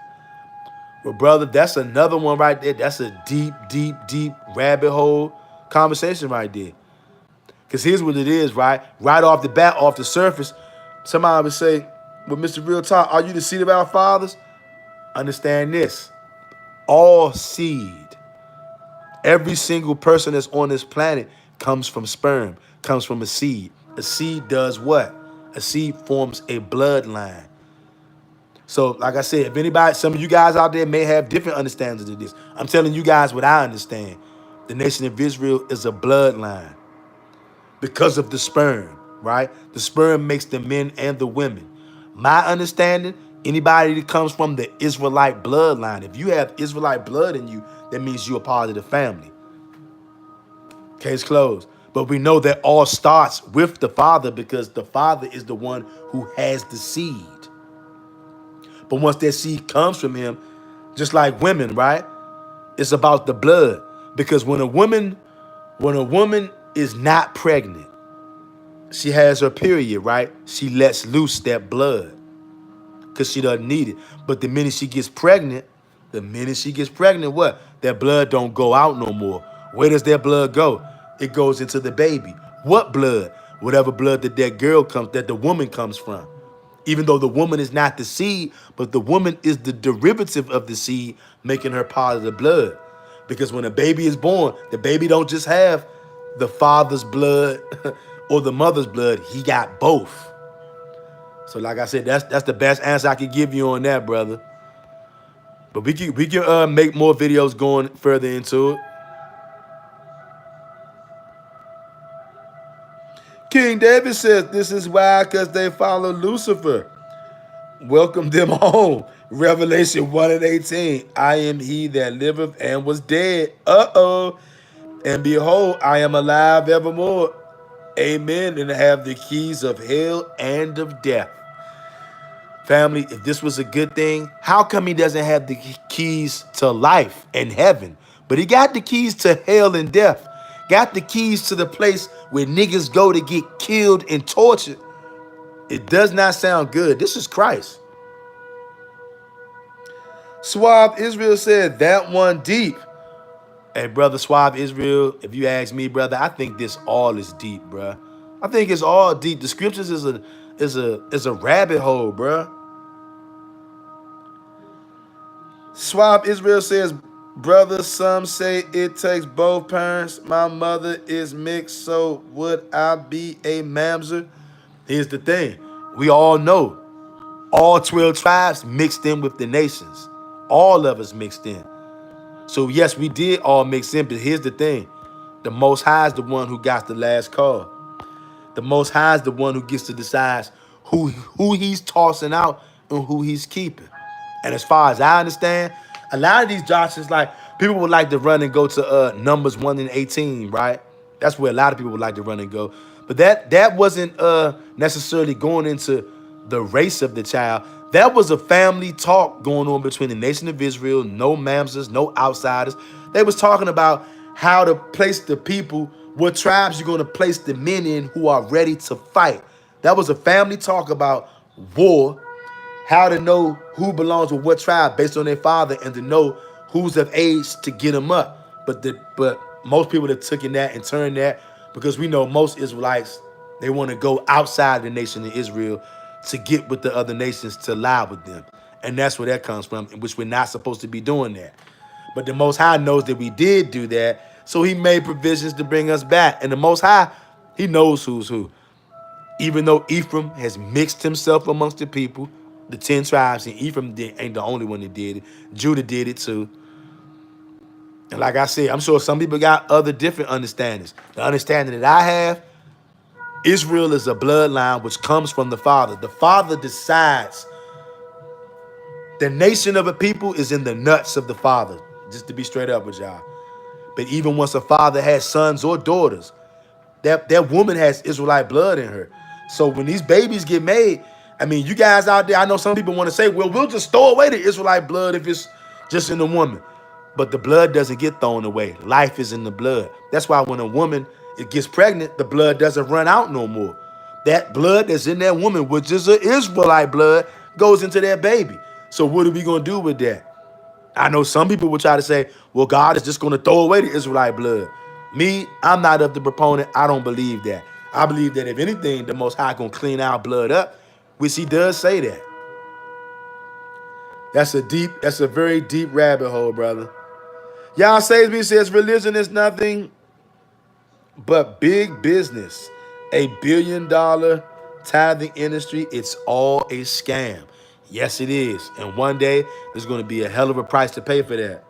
Well, brother, that's another one right there. That's a deep, deep, deep rabbit hole conversation right there. Because here's what it is, right? Right off the bat, off the surface, somebody would say, well, Mr. Real Talk, are you the seed of our fathers? Understand this. All seed, every single person that's on this planet comes from sperm, comes from a seed. A seed does what? A seed forms a bloodline. So, like I said, if anybody, some of you guys out there may have different understandings of this. I'm telling you guys what I understand. The nation of Israel is a bloodline because of the sperm, right? The sperm makes the men and the women. My understanding, anybody that comes from the Israelite bloodline, if you have Israelite blood in you, that means you're a part of the family. Case closed. But we know that all starts with the father because the father is the one who has the seed. But once that seed comes from him, just like women, right? It's about the blood. Because when a woman is not pregnant, she has her period, right? She lets loose that blood because she doesn't need it. But the minute she gets pregnant, what? That blood don't go out no more. Where does that blood go? It goes into the baby. What blood? Whatever blood that the woman comes from. Even though the woman is not the seed, but the woman is the derivative of the seed, making her part of the blood. Because when a baby is born, the baby don't just have the father's blood or the mother's blood. He got both. So like I said, that's the best answer I could give you on that, brother. But we can make more videos going further into it. King David says this is why, because they follow Lucifer. Welcome them home. Revelation 1 and 18. I am he that liveth and was dead. And behold, I am alive evermore. Amen. And have the keys of hell and of death. Family, if this was a good thing, how come he doesn't have the keys to life and heaven? But he got the keys to hell and death. Got the keys to the place where niggas go to get killed and tortured. It does not sound good. This is Christ. Suave Israel said, that one deep. Hey, brother Suave Israel, if you ask me, brother, I think this all is deep, bruh. I think it's all deep. The scriptures is a rabbit hole, bruh. Suave Israel says, brother, some say it takes both parents. My mother is mixed, so would I be a mamzer? Here's the thing. We all know all 12 tribes mixed in with the nations. All of us mixed in. So yes, we did all mix in, but here's the thing. The Most High is the one who got the last call. The Most High is the one who gets to decide who he's tossing out and who he's keeping. And as far as I understand, a lot of these Joshua's, like, people would like to run and go to Numbers 1 and 18, right? That's where a lot of people would like to run and go. But that wasn't necessarily going into the race of the child. That was a family talk going on between the nation of Israel, no mamzers, no outsiders. They was talking about how to place the people, what tribes you're going to place the men in who are ready to fight. That was a family talk about war, how to know who belongs with what tribe based on their father, and to know who's of age to get them up. But most people that took in that and turned that, because we know most Israelites, they want to go outside the nation of Israel to get with the other nations to lie with them. And that's where that comes from, in which we're not supposed to be doing that. But the Most High knows that we did do that, so he made provisions to bring us back. And the Most High, he knows who's who. Even though Ephraim has mixed himself amongst the people, the 10 tribes, and Ephraim ain't the only one that did it. Judah did it too. And like I said, I'm sure some people got other different understandings. The understanding that I have, Israel is a bloodline which comes from the Father. The Father decides. The nation of a people is in the nuts of the Father, just to be straight up with y'all. But even once a father has sons or daughters, that woman has Israelite blood in her. So when these babies get made, I mean, you guys out there, I know some people want to say, well, we'll just throw away the Israelite blood if it's just in the woman. But the blood doesn't get thrown away. Life is in the blood. That's why when a woman gets pregnant, the blood doesn't run out no more. That blood that's in that woman, which is an Israelite blood, goes into that baby. So what are we going to do with that? I know some people will try to say, well, God is just going to throw away the Israelite blood. Me, I'm not of the proponent. I don't believe that. I believe that if anything, the Most High going to clean our blood up, which he does say that. That's a very deep rabbit hole, brother. Y'all Saysby says religion is nothing but big business. A billion-dollar tithing industry, it's all a scam. Yes, it is. And one day, there's going to be a hell of a price to pay for that.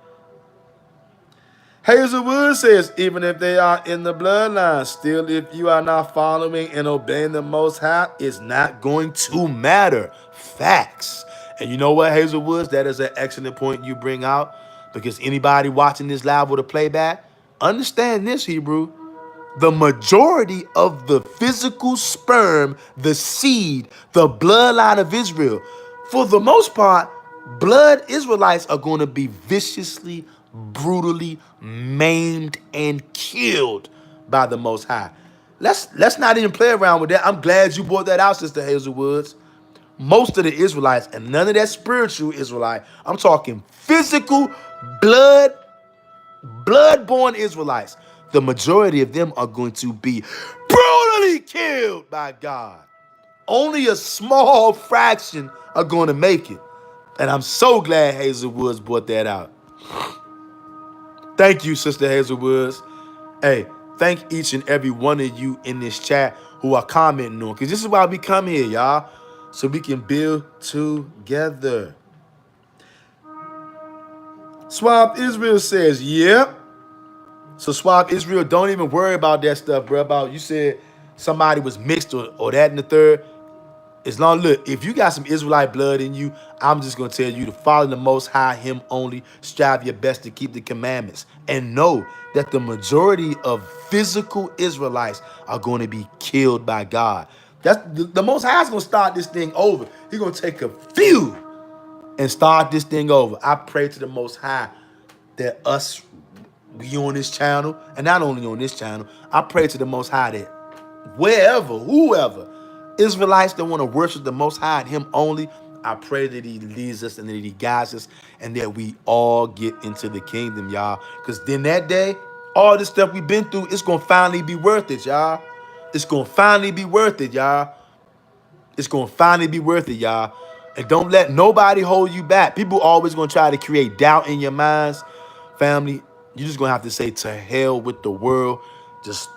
Hazelwood says, even if they are in the bloodline, still if you are not following and obeying the Most High, it's not going to matter. Facts. And you know what, Hazelwoods? That is an excellent point you bring out, because anybody watching this live with a playback, understand this, Hebrew. The majority of the physical sperm, the seed, the bloodline of Israel, for the most part, blood Israelites are going to be viciously, brutally maimed and killed by the Most High. Let's not even play around with that. I'm glad you brought that out, Sister Hazelwoods. Most of the Israelites, and none of that spiritual Israelite, I'm talking physical blood-born Israelites, the majority of them are going to be brutally killed by God. Only a small fraction are going to make it. And I'm so glad Hazel Woods brought that out. Thank you, Sister Hazel Woods. Hey, thank each and every one of you in this chat who are commenting on, because this is why we come here, y'all, so we can build together. Swab Israel says, yep. So Swab Israel, don't even worry about that stuff, bro. About you said somebody was mixed or that and the third. As long, look, if you got some Israelite blood in you, I'm just going to tell you to follow the Most High, him only. Strive your best to keep the commandments. And know that the majority of physical Israelites are going to be killed by God. That's the Most High is going to start this thing over. He's going to take a few and start this thing over. I pray to the Most High that us, we on this channel, and not only on this channel, I pray to the Most High that wherever, whoever, Israelites that want to worship the Most High and him only, I pray that he leads us and that he guides us and that we all get into the kingdom, y'all. Because then that day, all this stuff we've been through, it's going to finally be worth it, y'all. It's going to finally be worth it, y'all. It's going to finally be worth it, y'all. And don't let nobody hold you back. People always going to try to create doubt in your minds. Family, you're just going to have to say to hell with the world. Just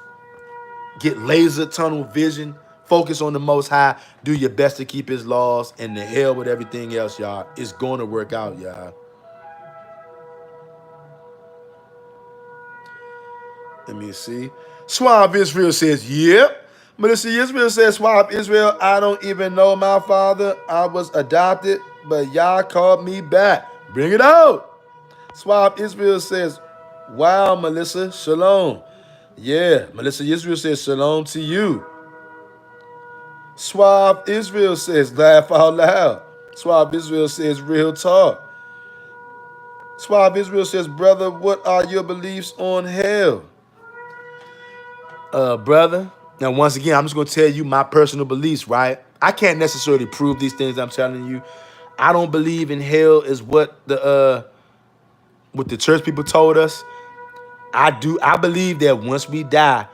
get laser tunnel vision. Focus on the Most High. Do your best to keep his laws. And the hell with everything else, y'all. It's going to work out, y'all. Let me see. Swab Israel says, yep. Melissa Israel says, Swab Israel, I don't even know my father. I was adopted, but y'all called me back. Bring it out. Swab Israel says, wow, Melissa, shalom. Yeah, Melissa Israel says, shalom to you. Swab Israel says, laugh out loud. Swab Israel says, real talk. Swab Israel says, brother, what are your beliefs on hell? Brother, now once again, I'm just going to tell you my personal beliefs, right? I can't necessarily prove these things I'm telling you. I don't believe in hell is what the church people told us. I believe that once we die,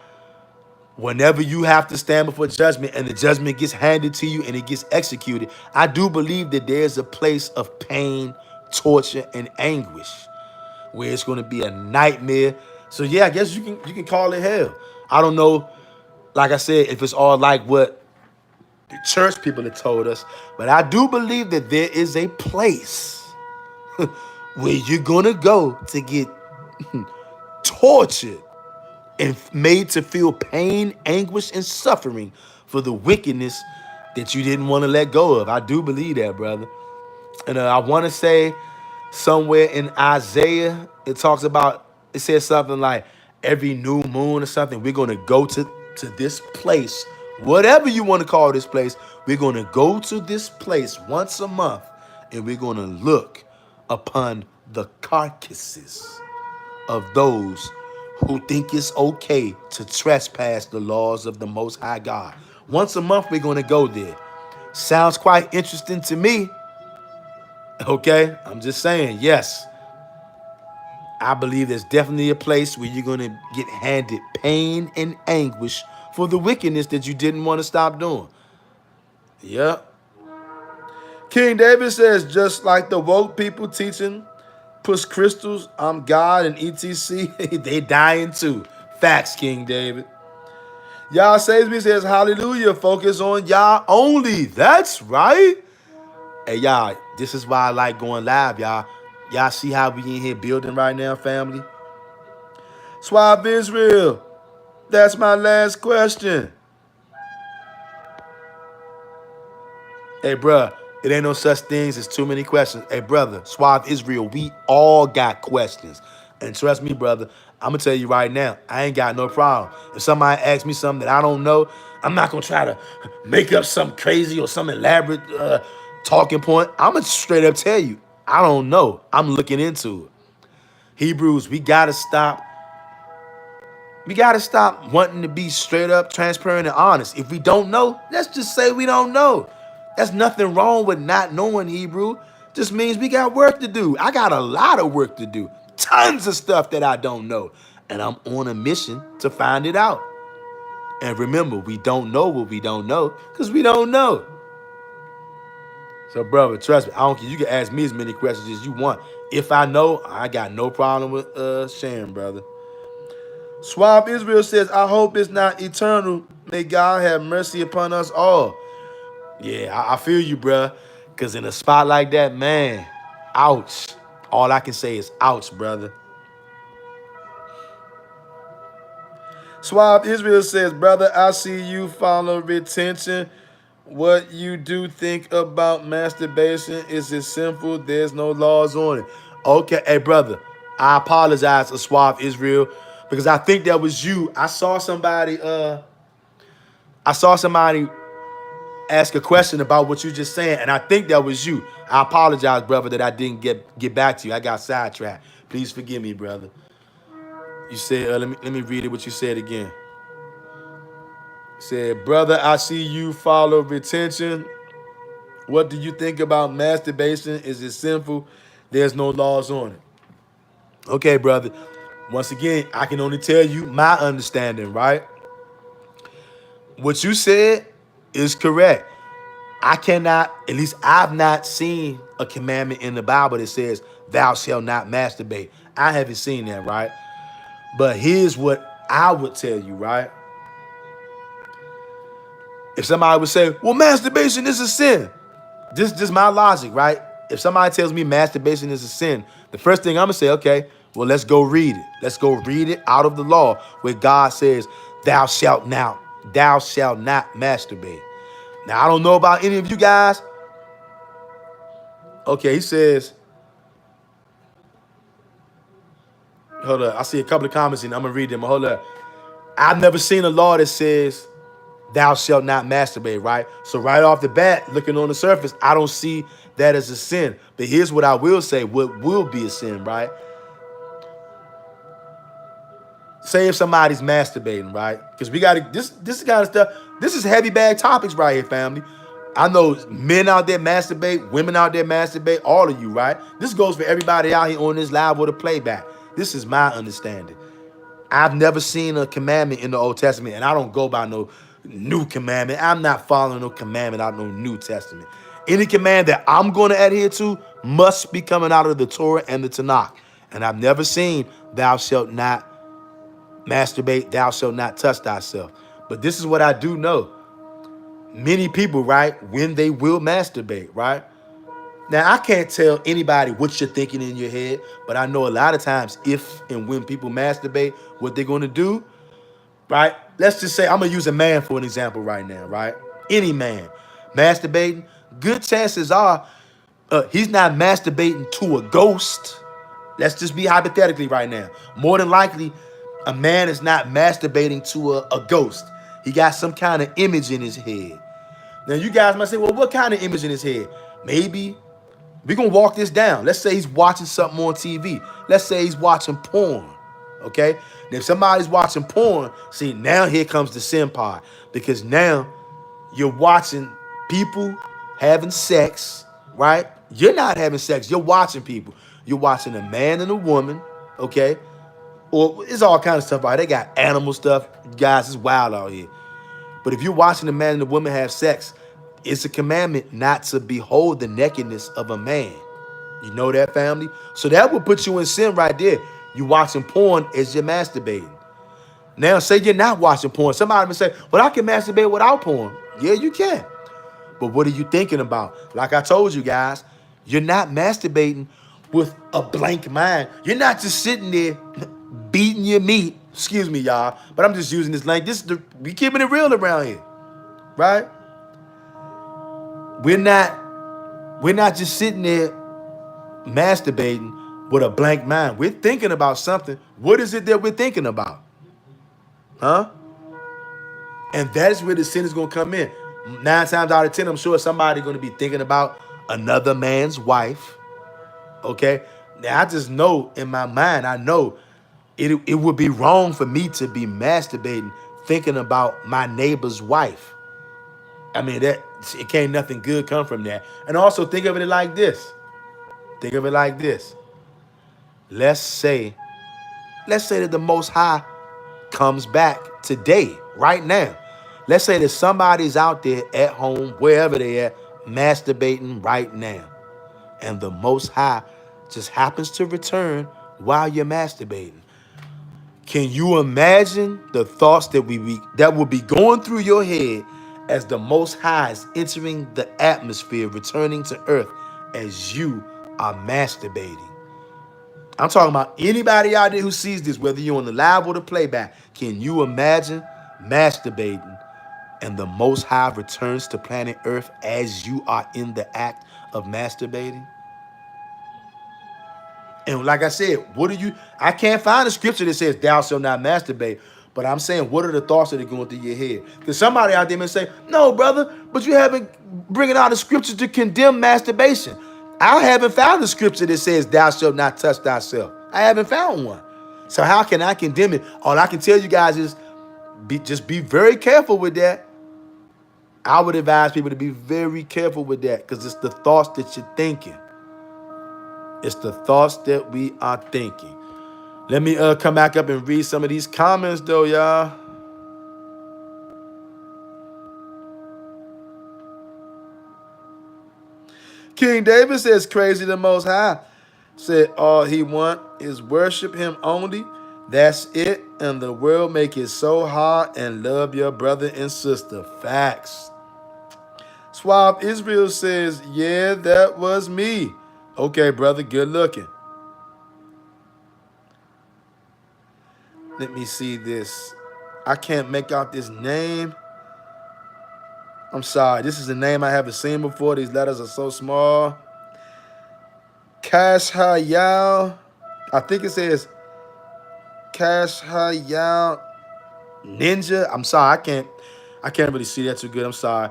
whenever you have to stand before judgment and the judgment gets handed to you and it gets executed, I do believe that there's a place of pain, torture, and anguish where it's going to be a nightmare. So yeah, I guess you can call it hell. I don't know, like I said, if it's all like what the church people have told us, but I do believe that there is a place where you're going to go to get tortured and made to feel pain, anguish, and suffering for the wickedness that you didn't want to let go of. I do believe that, brother. And I want to say somewhere in Isaiah, it says something like every new moon or something, we're going to go to this place, whatever you want to call this place. We're going to go to this place once a month, and we're going to look upon the carcasses of those who think it's okay to trespass the laws of the Most High God. Once a month, we're going to go there. Sounds quite interesting to me. Okay, I'm just saying, yes. I believe there's definitely a place where you're going to get handed pain and anguish for the wickedness that you didn't want to stop doing. Yep. King David says, just like the woke people teaching, push crystals, I'm God and etc. They dying too. Facts, King David. Yah Saves says, hallelujah, focus on Yah only. That's right. Hey, y'all, this is why I like going live, y'all. Y'all see how we in here building right now, family? Swab Israel, that's my last question. Hey, bruh, it ain't no such things as too many questions. Hey, brother, Swab Israel, we all got questions. And trust me, brother, I'm going to tell you right now, I ain't got no problem. If somebody asks me something that I don't know, I'm not going to try to make up some crazy or some elaborate talking point. I'm going to straight up tell you, I don't know. I'm looking into it. Hebrews, we got to stop. We got to stop wanting to be straight up, transparent, and honest. If we don't know, let's just say we don't know. There's nothing wrong with not knowing Hebrew. Just means we got work to do. I got a lot of work to do. Tons of stuff that I don't know. And I'm on a mission to find it out. And remember, we don't know what we don't know because we don't know. So, brother, trust me, I don't care. You can ask me as many questions as you want. If I know, I got no problem with sharing, brother. Swab Israel says, I hope it's not eternal. May God have mercy upon us all. Yeah, I feel you, bruh. Because in a spot like that, man, ouch. All I can say is ouch, brother. Swab Israel says, brother, I see you follow retention. What you do think about masturbation? Is it sinful? There's no laws on it. Okay, hey, brother, I apologize to Swab Israel because I think that was you. I saw somebody ask a question about what you just saying, and I think that was you. I apologize, brother, that I didn't get back to you. I got sidetracked. Please forgive me, brother. You said, let me read it. What you said again. You said, brother, I see you follow retention. What do you think about masturbation? Is it sinful? There's no laws on it. Okay, brother. Once again, I can only tell you my understanding, right? What you said is correct. I cannot, at least I've not seen a commandment in the Bible that says, thou shalt not masturbate. I haven't seen that, right? But here's what I would tell you, right? If somebody would say, well, masturbation is a sin. This is my logic, right? If somebody tells me masturbation is a sin, the first thing I'm going to say, okay, well, let's go read it. Let's go read it out of the law where God says, thou shalt not masturbate. Now, I don't know about any of you guys. Okay, he says, hold up. I see a couple of comments and I'm going to read them. Hold up. I've never seen a law that says thou shalt not masturbate, right? So right off the bat, looking on the surface, I don't see that as a sin. But here's what I will say, what will be a sin, right? Say if somebody's masturbating, right? Because we got to, this kind of stuff, this is heavy bag topics right here, family. I know men out there masturbate, women out there masturbate, all of you, right? This goes for everybody out here on this live or the playback. This is my understanding. I've never seen a commandment in the Old Testament, and I don't go by no new commandment. I'm not following no commandment out of no New Testament. Any command that I'm going to adhere to must be coming out of the Torah and the Tanakh. And I've never seen thou shalt not masturbate, thou shalt not touch thyself. But this is what I do know. Many people, right, when they will masturbate, right? Now, I can't tell anybody what you're thinking in your head, but I know a lot of times if and when people masturbate, what they're going to do, right? Let's just say, I'm going to use a man for an example right now, right? Any man masturbating, good chances are he's not masturbating to a ghost. Let's just be hypothetically right now. More than likely, a man is not masturbating to a ghost. He got some kind of image in his head. Now, you guys might say, well, what kind of image in his head? Maybe we're going to walk this down. Let's say he's watching something on TV. Let's say he's watching porn, okay? And if somebody's watching porn, see, now here comes the sin part. Because now you're watching people having sex, right? You're not having sex. You're watching people. You're watching a man and a woman, okay? Or it's all kinds of stuff out. They got animal stuff. Guys, it's wild out here. But if you're watching a man and a woman have sex, it's a commandment not to behold the nakedness of a man. You know that, family? So that would put you in sin right there. You watching porn as you're masturbating. Now, say you're not watching porn. Somebody would say, well, I can masturbate without porn. Yeah, you can. But what are you thinking about? Like I told you guys, you're not masturbating with a blank mind. You're not just sitting there beating your meat. Excuse me, y'all, but I'm just using this language. We keeping it real around here, right? We're not just sitting there masturbating with a blank mind. We're thinking about something. What is it that we're thinking about? Huh? And that is where the sin is going to come in. 9 times out of 10, I'm sure somebody's going to be thinking about another man's wife. Okay? Now, I just know in my mind, I know it would be wrong for me to be masturbating thinking about my neighbor's wife. I mean, that it can't nothing good come from that. And also think of it like this. Think of it like this. Let's say that the Most High comes back today, right now. Let's say that somebody's out there at home, wherever they are, masturbating right now. And the Most High just happens to return while you're masturbating. Can you imagine the thoughts that will be going through your head as the Most High is entering the atmosphere, returning to earth as you are masturbating? I'm talking about anybody out there who sees this, whether you're on the live or the playback. Can you imagine masturbating and the Most High returns to planet Earth as you are in the act of masturbating? And like I said, I can't find a scripture that says thou shalt not masturbate. But I'm saying, what are the thoughts that are going through your head? Because somebody out there may say, no, brother, but you haven't bringing out a scripture to condemn masturbation. I haven't found a scripture that says thou shalt not touch thyself. I haven't found one. So how can I condemn it? All I can tell you guys is just be very careful with that. I would advise people to be very careful with that because it's the thoughts that you're thinking. It's the thoughts that we are thinking. Let me come back up and read some of these comments though, y'all. King David says, crazy the Most High said all he want is worship him only. That's it. And the world make it so hard and love your brother and sister. Facts. Suave Israel says, yeah, that was me. Okay, brother, good looking. Let me see this. I can't make out this name. I'm sorry. This is a name I haven't seen before. These letters are so small. Cash Hayal. I think it says Cash Hayal Ninja. I'm sorry. I can't really see that too good. I'm sorry.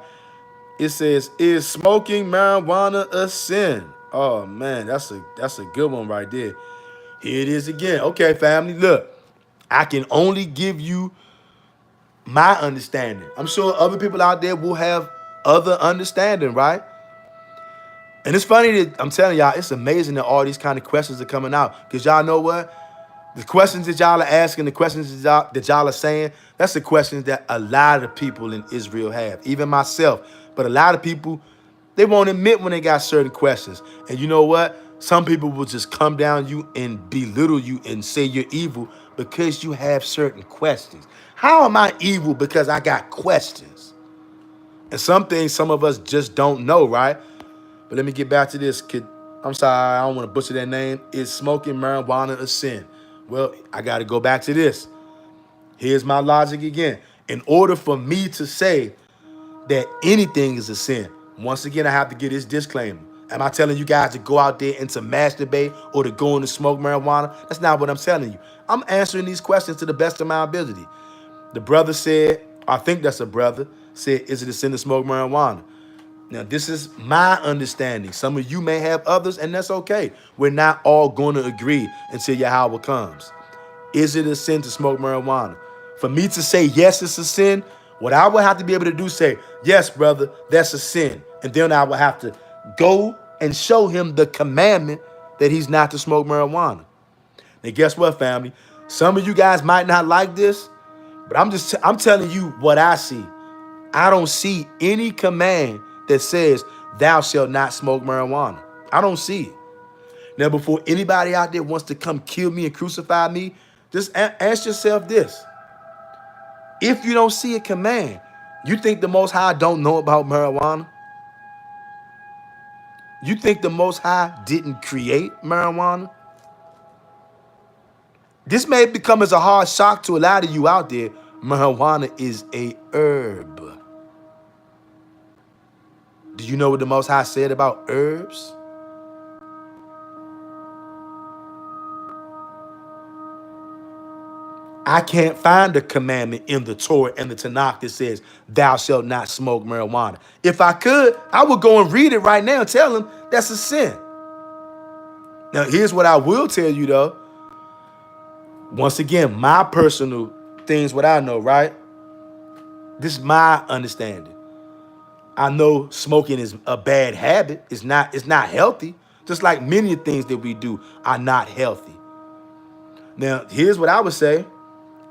It says, is smoking marijuana a sin? Oh man, that's a good one right there. Here it is again. Okay, family. Look. I can only give you my understanding. I'm sure other people out there will have other understanding, right? And it's funny that I'm telling y'all, it's amazing that all these kind of questions are coming out. Because y'all know what? The questions that y'all are asking, the questions that y'all are saying, that's the questions that a lot of people in Israel have, even myself. But a lot of people, they won't admit when they got certain questions. And you know what? Some people will just come down you and belittle you and say you're evil because you have certain questions. How am I evil because I got questions? And some things some of us just don't know, right? But let me get back to this. I'm sorry, I don't want to butcher that name. Is smoking marijuana a sin? Well, I got to go back to this. Here's my logic again. In order for me to say that anything is a sin, once again, I have to get this disclaimer. Am I telling you guys to go out there and to masturbate or to go and to smoke marijuana? That's not what I'm telling you. I'm answering these questions to the best of my ability. The brother said, I think that's a brother, said, is it a sin to smoke marijuana? Now, this is my understanding. Some of you may have others, and that's okay. We're not all going to agree until Yahweh comes. Is it a sin to smoke marijuana? For me to say yes, it's a sin, what I would have to be able to do is say, yes, brother, that's a sin. And then I would have to go and show him the commandment that he's not to smoke marijuana. Now, guess what, family? Some of you guys might not like this, but I'm telling you what I see. I don't see any command that says thou shalt not smoke marijuana. I don't see it. Now, before anybody out there wants to come kill me and crucify me, just ask yourself this. If you don't see a command, you think the Most High don't know about marijuana? You think the Most High didn't create marijuana? This may become as a hard shock to a lot of you out there. Marijuana is a herb. Do you know what the Most High said about herbs? I can't find a commandment in the Torah and the Tanakh that says, thou shalt not smoke marijuana. If I could, I would go and read it right now and tell them that's a sin. Now, here's what I will tell you, though. Once again, my personal things, what I know, right? This is my understanding. I know smoking is a bad habit. It's not healthy. Just like many things that we do are not healthy. Now, here's what I would say.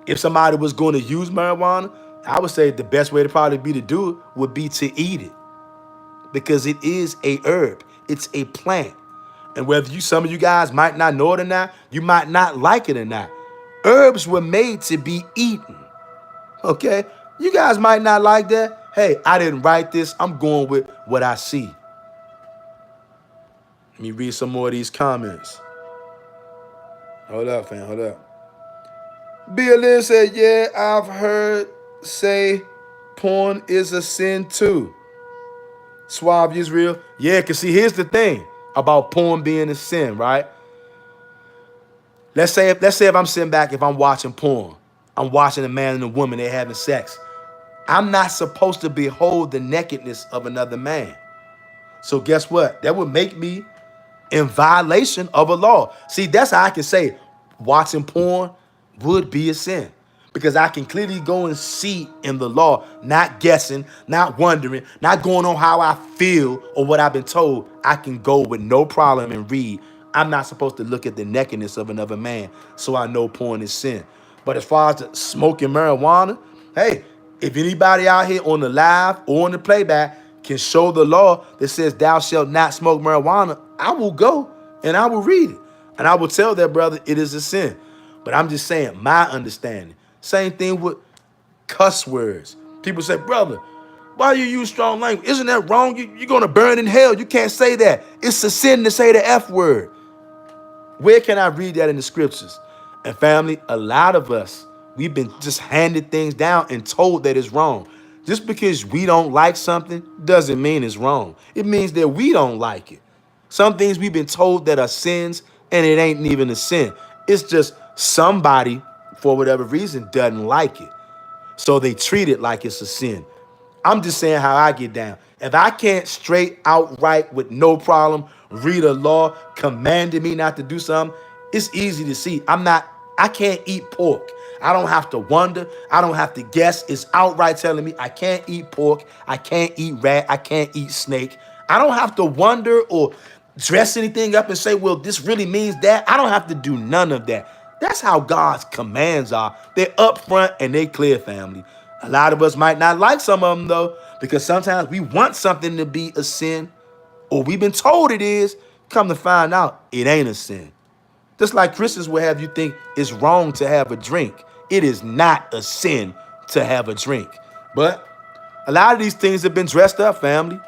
If somebody was going to use marijuana, I would say the best way to probably be to do it would be to eat it. Because it is a herb. It's a plant. And whether some of you guys might not know it or not, you might not like it or not. Herbs were made to be eaten. Okay? You guys might not like that. Hey, I didn't write this. I'm going with what I see. Let me read some more of these comments. Hold up, fam. Hold up. BLN said, yeah, I've heard say porn is a sin too. Suave Israel. Yeah, because see, here's the thing about porn being a sin, right? Let's say if I'm sitting back, if I'm watching porn, I'm watching a man and a woman, they're having sex. I'm not supposed to behold the nakedness of another man. So guess what? That would make me in violation of a law. See, that's how I can say watching porn would be a sin. Because I can clearly go and see in the law, not guessing, not wondering, not going on how I feel or what I've been told. I can go with no problem and read. I'm not supposed to look at the nakedness of another man, so I know porn is sin. But as far as the smoking marijuana, hey, if anybody out here on the live or on the playback can show the law that says thou shalt not smoke marijuana, I will go and I will read it. And I will tell that brother it is a sin. But I'm just saying my understanding. Same thing with cuss words. People say, brother, why you use strong language? Isn't that wrong? You're going to burn in hell. You can't say that. It's a sin to say the F word. Where can I read that in the scriptures? And family, a lot of us, we've been just handed things down and told that it's wrong. Just because we don't like something doesn't mean it's wrong. It means that we don't like it. Some things we've been told that are sins, and it ain't even a sin. It's just somebody, for whatever reason, doesn't like it. So they treat it like it's a sin. I'm just saying how I get down. If I can't straight outright with no problem read a law commanding me not to do something, it's easy to see. I can't eat pork. I don't have to wonder. I don't have to guess. It's outright telling me I can't eat pork. I can't eat rat. I can't eat snake. I don't have to wonder or dress anything up and say, well, this really means that. I don't have to do none of that. That's how God's commands are. They're upfront and they clear, family. A lot of us might not like some of them, though, because sometimes we want something to be a sin, or we've been told it is. Come to find out, it ain't a sin. Just like Christians will have you think it's wrong to have a drink. It is not a sin to have a drink. But a lot of these things have been dressed up, family.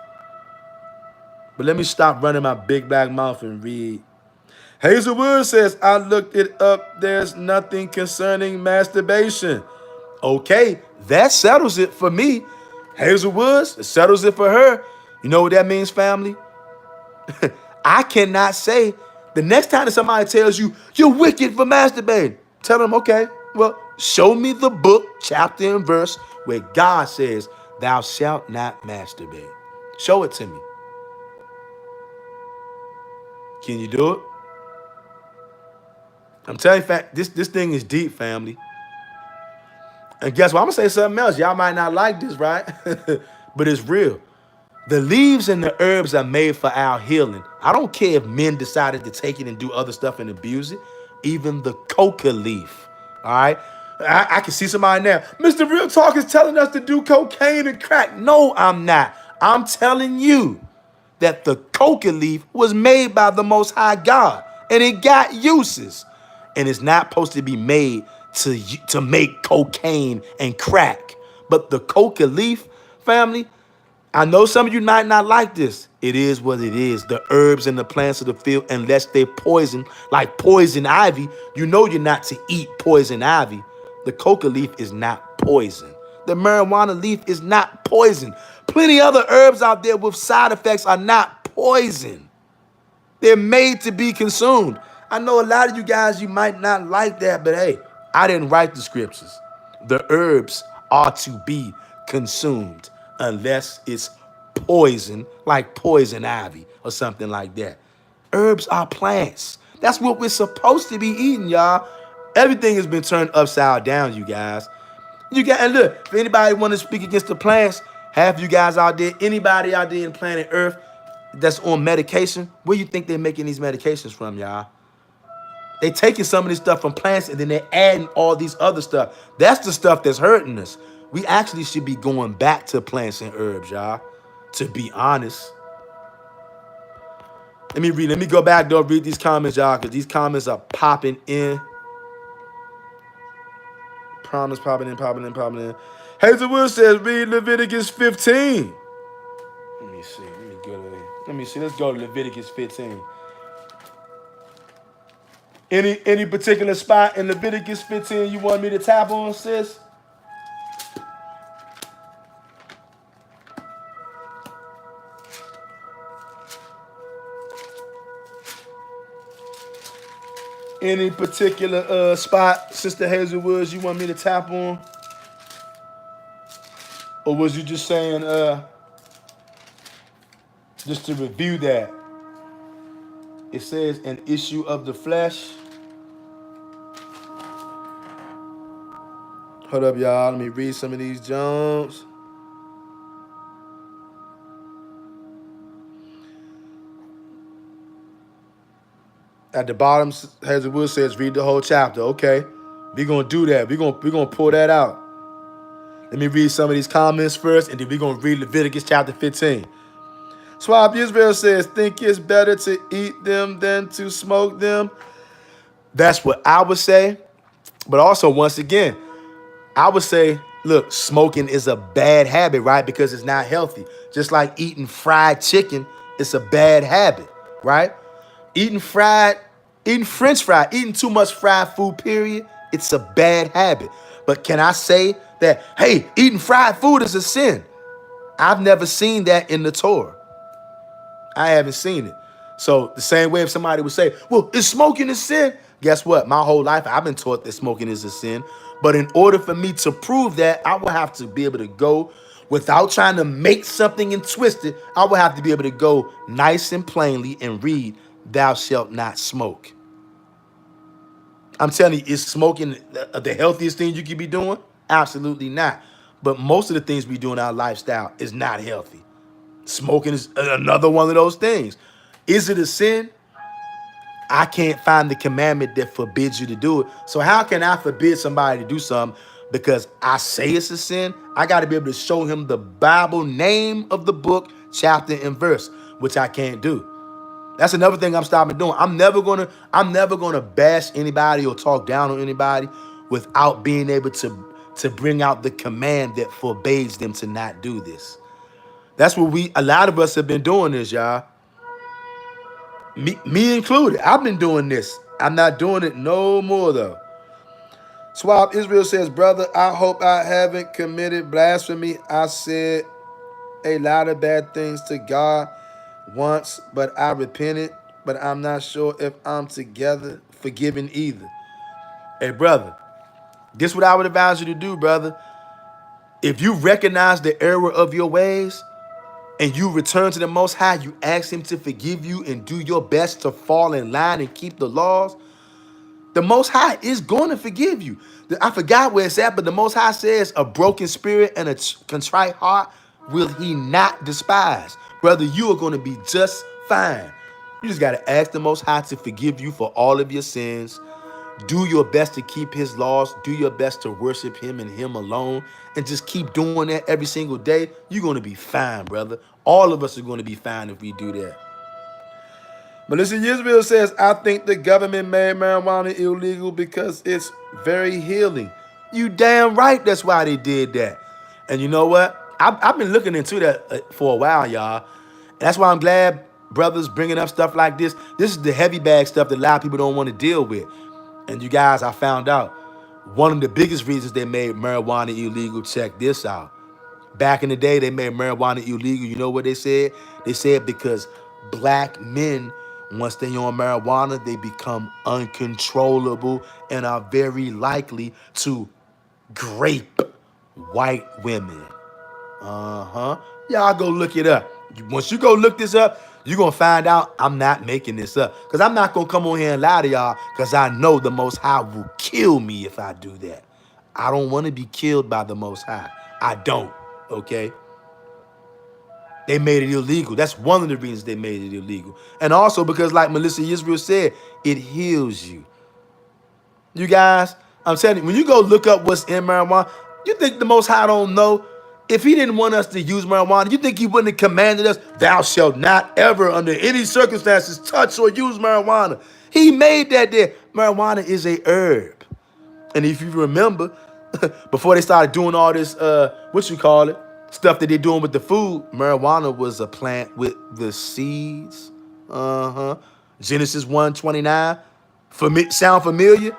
But let me stop running my big black mouth and read. Hazelwood says, I looked it up. There's nothing concerning masturbation. Okay, that settles it for me. Hazelwood, it settles it for her. You know what that means, family? I cannot say the next time that somebody tells you, you're wicked for masturbating, tell them, okay, well, show me the book, chapter and verse where God says, thou shalt not masturbate. Show it to me. Can you do it? I'm telling you, this thing is deep, family. And guess what? I'm going to say something else. Y'all might not like this, right? But it's real. The leaves and the herbs are made for our healing. I don't care if men decided to take it and do other stuff and abuse it. Even the coca leaf, all right? I can see somebody now. Mr. Real Talk is telling us to do cocaine and crack. No, I'm not. I'm telling you that the coca leaf was made by the Most High God, and it got uses. And it's not supposed to be made to make cocaine and crack. But the coca leaf, family, I know some of you might not like this. It is what it is. The herbs and the plants of the field, unless they're poison, like poison ivy, you know you're not to eat poison ivy. The coca leaf is not poison. The marijuana leaf is not poison. Plenty other herbs out there with side effects are not poison. They're made to be consumed. I know a lot of you guys, you might not like that, but hey, I didn't write the scriptures. The herbs are to be consumed unless it's poison, like poison ivy or something like that. Herbs are plants. That's what we're supposed to be eating, y'all. Everything has been turned upside down, you guys. You got, and look, if anybody want to speak against the plants, half you guys out there, anybody out there in planet Earth that's on medication, where you think they're making these medications from, y'all? They taking some of this stuff from plants and then they're adding all these other stuff. That's the stuff that's hurting us. We actually should be going back to plants and herbs, y'all, to be honest. Let me go back, though, read these comments, y'all, because these comments are popping in. Promise popping in. Hazelwood says, read Leviticus 15. Let me see. Let's go to Leviticus 15. Any particular spot in Leviticus 15 you want me to tap on, sis? Any particular spot, Sister Hazelwoods, you want me to tap on? Or was you just saying, just to review that? It says an issue of the flesh. Hold up, y'all. Let me read some of these Jones. At the bottom, Hazelwood says, read the whole chapter. Okay, we're going to do that. We're gonna pull that out. Let me read some of these comments first, and then we're going to read Leviticus chapter 15. Swab Israel says, think it's better to eat them than to smoke them. That's what I would say. But also, once again, I would say, look, smoking is a bad habit, right? Because it's not healthy. Just like eating fried chicken, it's a bad habit, right? Eating French fry, eating too much fried food, period, it's a bad habit. But can I say that, hey, eating fried food is a sin? I've never seen that in the Torah. I haven't seen it. So the same way if somebody would say, well, is smoking a sin? Guess what? My whole life, I've been taught that smoking is a sin. But in order for me to prove that, I will have to be able to go without trying to make something and twist it. I will have to be able to go nice and plainly and read, thou shalt not smoke. I'm telling you, is smoking the healthiest thing you could be doing? Absolutely not. But most of the things we do in our lifestyle is not healthy. Smoking is another one of those things. Is it a sin? I can't find the commandment that forbids you to do it. So how can I forbid somebody to do something because I say it's a sin? I got to be able to show him the Bible name of the book, chapter, and verse, which I can't do. That's another thing I'm stopping doing. I'm never gonna bash anybody or talk down on anybody without being able to bring out the command that forbids them to not do this. That's what a lot of us have been doing this, y'all. Me included. I've been doing this. I'm not doing it no more, though. Swab Israel says, brother, I hope I haven't committed blasphemy. I said a lot of bad things to God once, but I repented. But I'm not sure if I'm forgiven either. Hey, brother, this is what I would advise you to do, brother. If you recognize the error of your ways, and you return to the Most High, you ask him to forgive you and do your best to fall in line and keep the laws, the Most High is going to forgive you. I forgot where it's at, but the Most High says a broken spirit and a contrite heart will he not despise. Brother, you are going to be just fine. You just got to ask the Most High to forgive you for all of your sins. Do your best to keep his laws. Do your best to worship him and him alone. And just keep doing that every single day. You're going to be fine, brother. All of us are going to be fine if we do that. Melissa Israel says, I think the government made marijuana illegal because it's very healing. You damn right that's why they did that. And you know what? I've been looking into that for a while, y'all. And that's why I'm glad brothers bringing up stuff like this. This is the heavy bag stuff that a lot of people don't want to deal with. And you guys, I found out one of the biggest reasons they made marijuana illegal. Check this out. Back in the day, they made marijuana illegal. You know what they said? They said because black men, once they on marijuana, they become uncontrollable and are very likely to grape white women. Uh-huh. Y'all go look it up. Once you go look this up, you're going to find out I'm not making this up. Because I'm not going to come on here and lie to y'all because I know the Most High will kill me if I do that. I don't want to be killed by the Most High. I don't, okay? They made it illegal. That's one of the reasons they made it illegal. And also because, like Melissa Israel said, it heals you. You guys, I'm telling you, when you go look up what's in marijuana, you think the Most High don't know? If he didn't want us to use marijuana, you think he wouldn't have commanded us, thou shalt not ever under any circumstances touch or use marijuana. He made that there. Marijuana is a herb. And if you remember, before they started doing all this, stuff that they're doing with the food, marijuana was a plant with the seeds. Genesis 1:29. Sound familiar?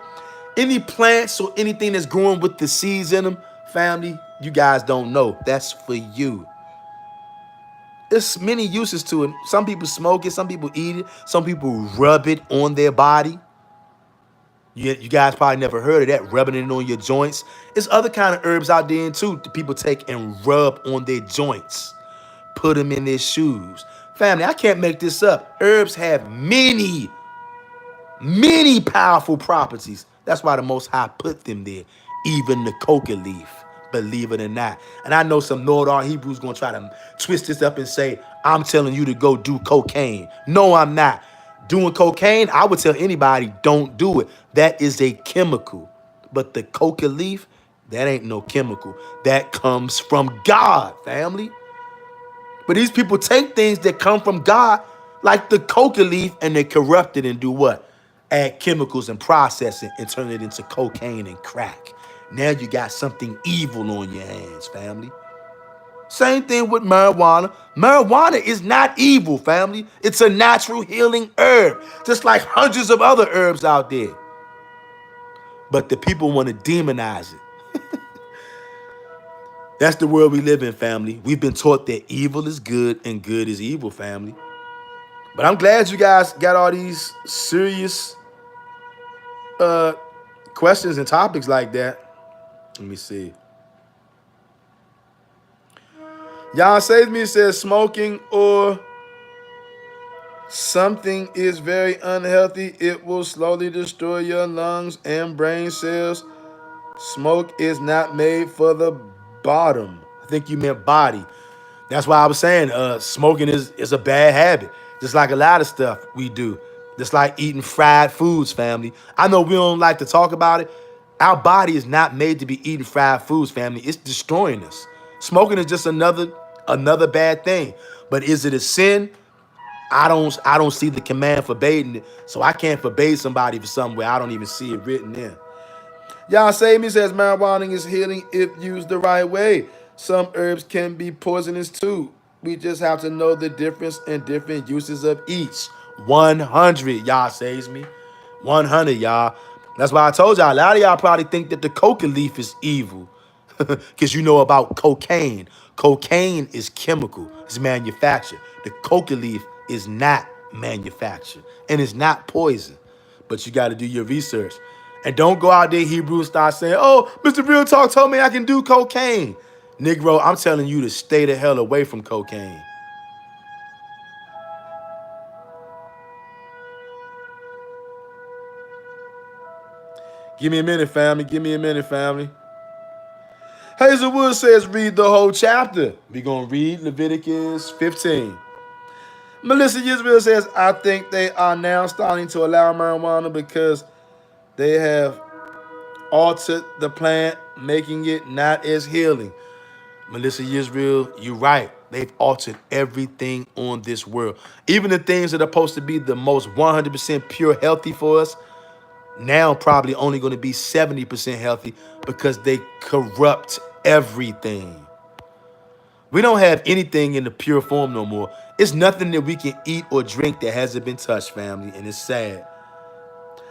Any plants or anything that's growing with the seeds in them, family, you guys don't know. That's for you. There's many uses to it. Some people smoke it, some people eat it, some people rub it on their body. You guys probably never heard of that, rubbing it on your joints. There's other kind of herbs out there too that people take and rub on their joints, put them in their shoes. Family, I can't make this up. Herbs have many powerful properties. That's why the Most High put them there. Even the coca leaf, believe it or not. And I know some know-it-all Hebrews going to try to twist this up and say, I'm telling you to go do cocaine. No, I'm not. Doing cocaine, I would tell anybody, don't do it. That is a chemical. But the coca leaf, that ain't no chemical. That comes from God, family. But these people take things that come from God, like the coca leaf, and they corrupt it and do what? Add chemicals and process it and turn it into cocaine and crack. Now you got something evil on your hands, family. Same thing with marijuana. Marijuana is not evil, family. It's a natural healing herb, just like hundreds of other herbs out there. But the people want to demonize it. That's the world we live in, family. We've been taught that evil is good and good is evil, family. But I'm glad you guys got all these serious questions and topics like that. Let me see. Y'all Save Me says smoking or something is very unhealthy. It will slowly destroy your lungs and brain cells. Smoke is not made for the bottom. I think you meant body. That's why I was saying smoking is a bad habit. Just like a lot of stuff we do. Just like eating fried foods, family. I know we don't like to talk about it. Our body is not made to be eating fried foods, family. It's destroying us. Smoking is just another bad thing. But is it a sin? I don't see the command forbidding it. So I can't forbade somebody for something where I don't even see it written in. Y'all Save Me says marijuana is healing if used the right way. Some herbs can be poisonous too. We just have to know the difference and different uses of each. 100, y'all Saves Me. 100, y'all. That's why I told y'all, a lot of y'all probably think that the coca leaf is evil. Because you know about cocaine. Cocaine is chemical. It's manufactured. The coca leaf is not manufactured. And it's not poison. But you got to do your research. And don't go out there, Hebrew, and start saying, oh, Mr. Real Talk told me I can do cocaine. Negro, I'm telling you to stay the hell away from cocaine. Give me a minute, family. Give me a minute, family. Hazelwood says read the whole chapter. We're going to read Leviticus 15. Melissa Israel says, I think they are now starting to allow marijuana because they have altered the plant, making it not as healing. Melissa Israel, you're right. They've altered everything on this world. Even the things that are supposed to be the most 100% pure healthy for us, now probably only going to be 70% healthy because they corrupt everything. We don't have anything in the pure form no more. It's nothing that we can eat or drink that hasn't been touched, family, and it's sad.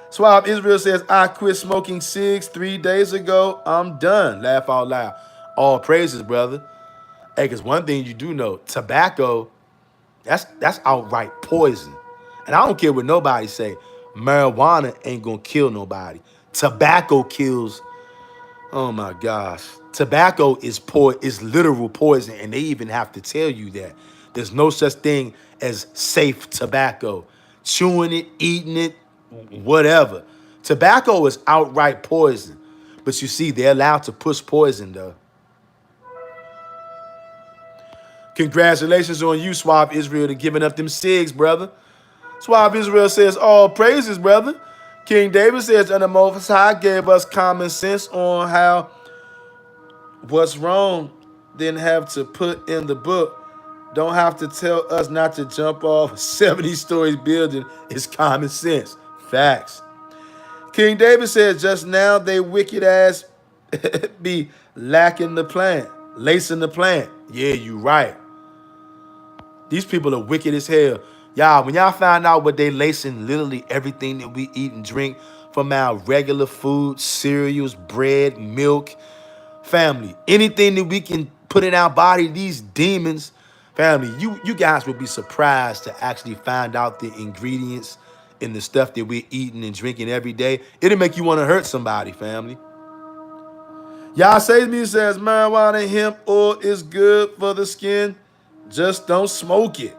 Swab Israel says, I quit smoking cigs 3 days ago. I'm done. Laugh out loud. All praises, brother. Hey, because one thing you do know, tobacco, that's outright poison. And I don't care what nobody say. Marijuana ain't gonna kill nobody. Tobacco kills. Oh my gosh. Tobacco is literal poison, and they even have to tell you that. There's no such thing as safe tobacco. Chewing it, eating it, whatever. Tobacco is outright poison. But you see, they're allowed to push poison though. Congratulations on you, Swab Israel, to giving up them cigs, brother. Swab Israel says, all praises, brother. King David says, and the Most High gave us common sense on how what's wrong, then have to put in the book. Don't have to tell us not to jump off a 70-story building. It's common sense. Facts. King David says, just now they wicked ass be lacking the plant, lacing the plant. Yeah, you right. These people are wicked as hell. Y'all, when y'all find out what they lacing literally everything that we eat and drink, from our regular food, cereals, bread, milk, family, anything that we can put in our body, these demons, family, you guys would be surprised to actually find out the ingredients in the stuff that we're eating and drinking every day. It'll make you want to hurt somebody, family. Y'all say to me, says marijuana and hemp oil is good for the skin. Just don't smoke it.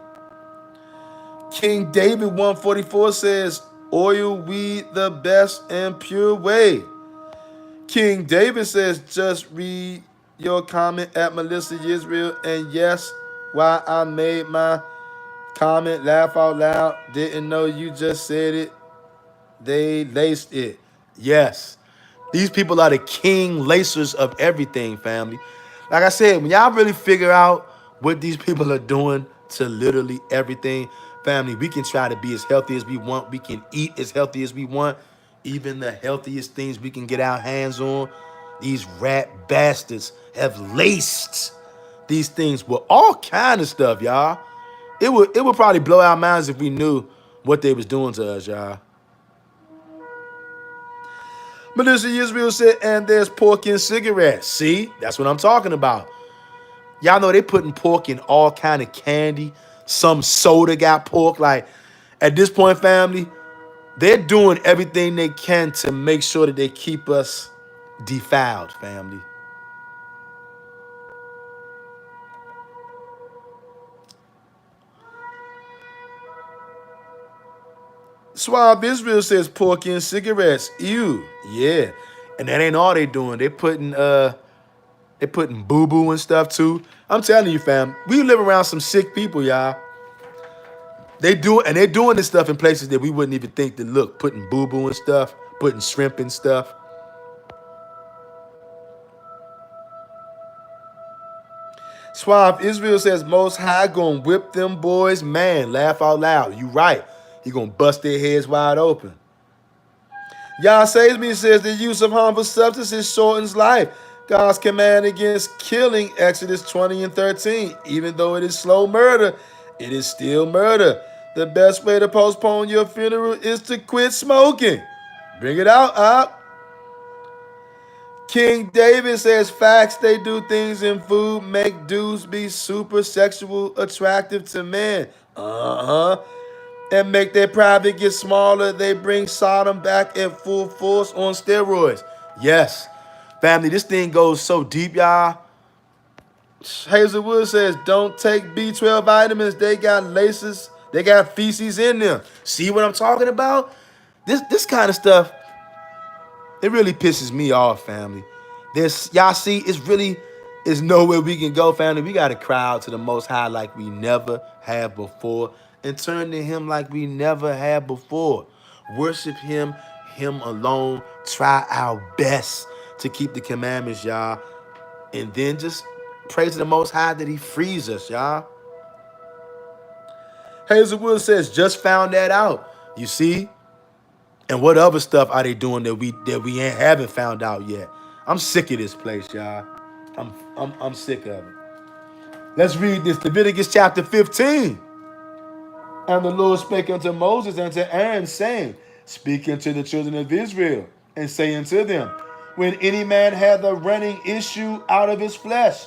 King David 144 says, oil weed the best and pure way. King David says, just read your comment at Melissa Israel, and yes, why I made my comment, laugh out loud. Didn't know you just said it. They laced it. Yes. These people are the king lacers of everything, family. Like I said, when y'all really figure out what these people are doing to literally everything, family, we can try to be as healthy as we want. We can eat as healthy as we want. Even the healthiest things we can get our hands on. These rat bastards have laced these things with all kind of stuff, y'all. It would probably blow our minds if we knew what they was doing to us, y'all. Melissa Israel said, and there's pork in cigarettes. See, that's what I'm talking about. Y'all know they putting pork in all kind of candy. Some soda got pork. Like, at this point, family, they're doing everything they can to make sure that they keep us defiled, family. Swab Israel says pork in cigarettes. Ew. Yeah. And that ain't all they doing. They putting boo-boo and stuff too. I'm telling you, fam, we live around some sick people, y'all. They're doing this stuff in places that we wouldn't even think to look, putting boo-boo and stuff, putting shrimp and stuff. Swab Israel says, Most High gonna whip them boys, man. Laugh out loud. You right. He gonna bust their heads wide open. Yah says me says the use of harmful substances shortens life. God's command against killing, Exodus 20 and 13. Even though it is slow murder, it is still murder. The best way to postpone your funeral is to quit smoking. Bring it out, up. King David says facts, they do things in food, make dudes be super sexual attractive to men. And make their private get smaller. They bring Sodom back at full force on steroids. Yes. Family, this thing goes so deep, y'all. Hazelwood says, don't take B12 vitamins. They got laces. They got feces in them. See what I'm talking about? This kind of stuff, it really pisses me off, family. Y'all see, it's nowhere we can go, family. We got to cry out to the Most High like we never have before, and turn to him like we never have before. Worship him alone. Try our best to keep the commandments, y'all. And then just pray to the Most High that he frees us, y'all. Hazelwood says, just found that out. You see? And what other stuff are they doing that we haven't found out yet? I'm sick of this place, y'all. I'm sick of it. Let's read this. Leviticus chapter 15. And the Lord spake unto Moses and to Aaron, saying, Speak unto the children of Israel, and say unto them, When any man hath a running issue out of his flesh,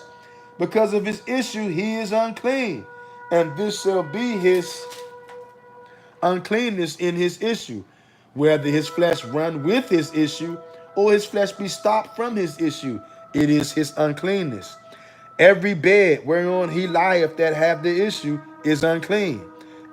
because of his issue he is unclean, and this shall be his uncleanness in his issue, whether his flesh run with his issue, or his flesh be stopped from his issue, it is his uncleanness. Every bed whereon he lieth that have the issue is unclean,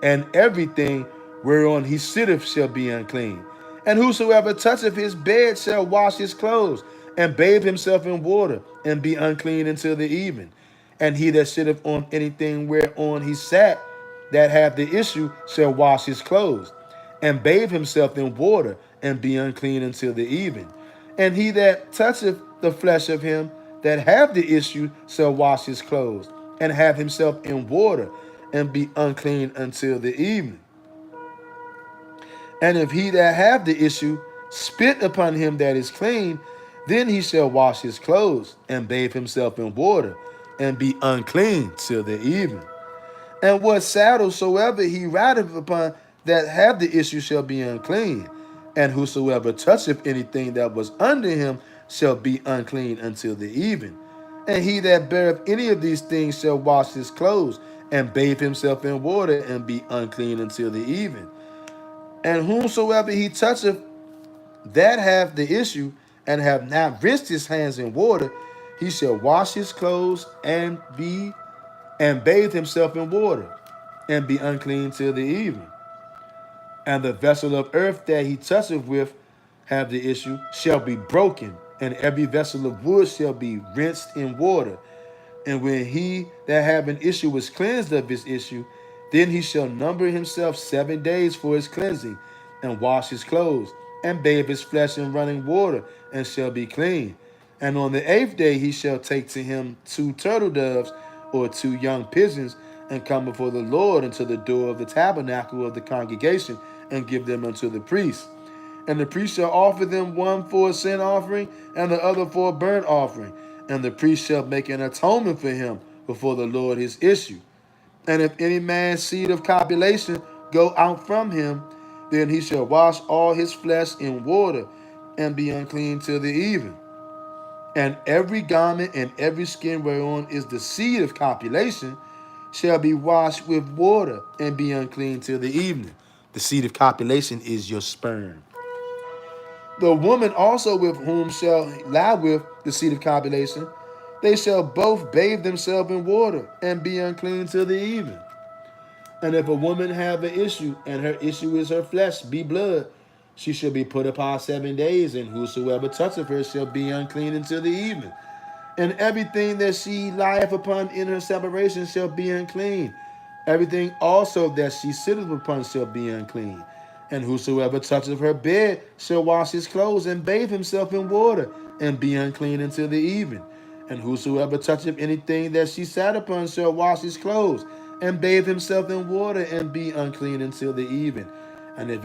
and everything whereon he sitteth shall be unclean. And whosoever toucheth his bed shall wash his clothes, and bathe himself in water, and be unclean until the even. And he that sitteth on anything whereon he sat, that have the issue, shall wash his clothes, and bathe himself in water, and be unclean until the even. And he that toucheth the flesh of him that have the issue shall wash his clothes, and have himself in water, and be unclean until the evening. And if he that have the issue spit upon him that is clean, then he shall wash his clothes, and bathe himself in water, and be unclean till the evening. And what saddle soever he rideth upon that have the issue shall be unclean. And whosoever toucheth anything that was under him shall be unclean until the even. And he that beareth any of these things shall wash his clothes, and bathe himself in water, and be unclean until the even. And whomsoever he toucheth that have the issue, and have not rinsed his hands in water, he shall wash his clothes, and bathe himself in water, and be unclean till the evening. And the vessel of earth that he toucheth with have the issue shall be broken, and every vessel of wood shall be rinsed in water. And when he that have an issue is cleansed of his issue, then he shall number himself 7 days for his cleansing, and wash his clothes, and bathe his flesh in running water, and shall be clean. And on the 8th day he shall take to him 2 turtle doves, or 2 young pigeons, and come before the Lord unto the door of the tabernacle of the congregation, and give them unto the priest. And the priest shall offer them, one for a sin offering, and the other for a burnt offering. And the priest shall make an atonement for him before the Lord his issue. And if any man's seed of copulation go out from him, then he shall wash all his flesh in water, and be unclean till the even. And every garment and every skin whereon is the seed of copulation shall be washed with water, and be unclean till the evening. The seed of copulation is your sperm. The woman also with whom shall lie with the seed of copulation, they shall both bathe themselves in water, and be unclean till the even. And if a woman have an issue, and her issue is her flesh, be blood, she shall be put upon 7 days, and whosoever toucheth her shall be unclean until the evening. And everything that she lieth upon in her separation shall be unclean. Everything also that she sitteth upon shall be unclean. And whosoever toucheth her bed shall wash his clothes, and bathe himself in water, and be unclean until the even. And whosoever toucheth anything that she sat upon shall wash his clothes, and bathe himself in water, and be unclean until the even. And if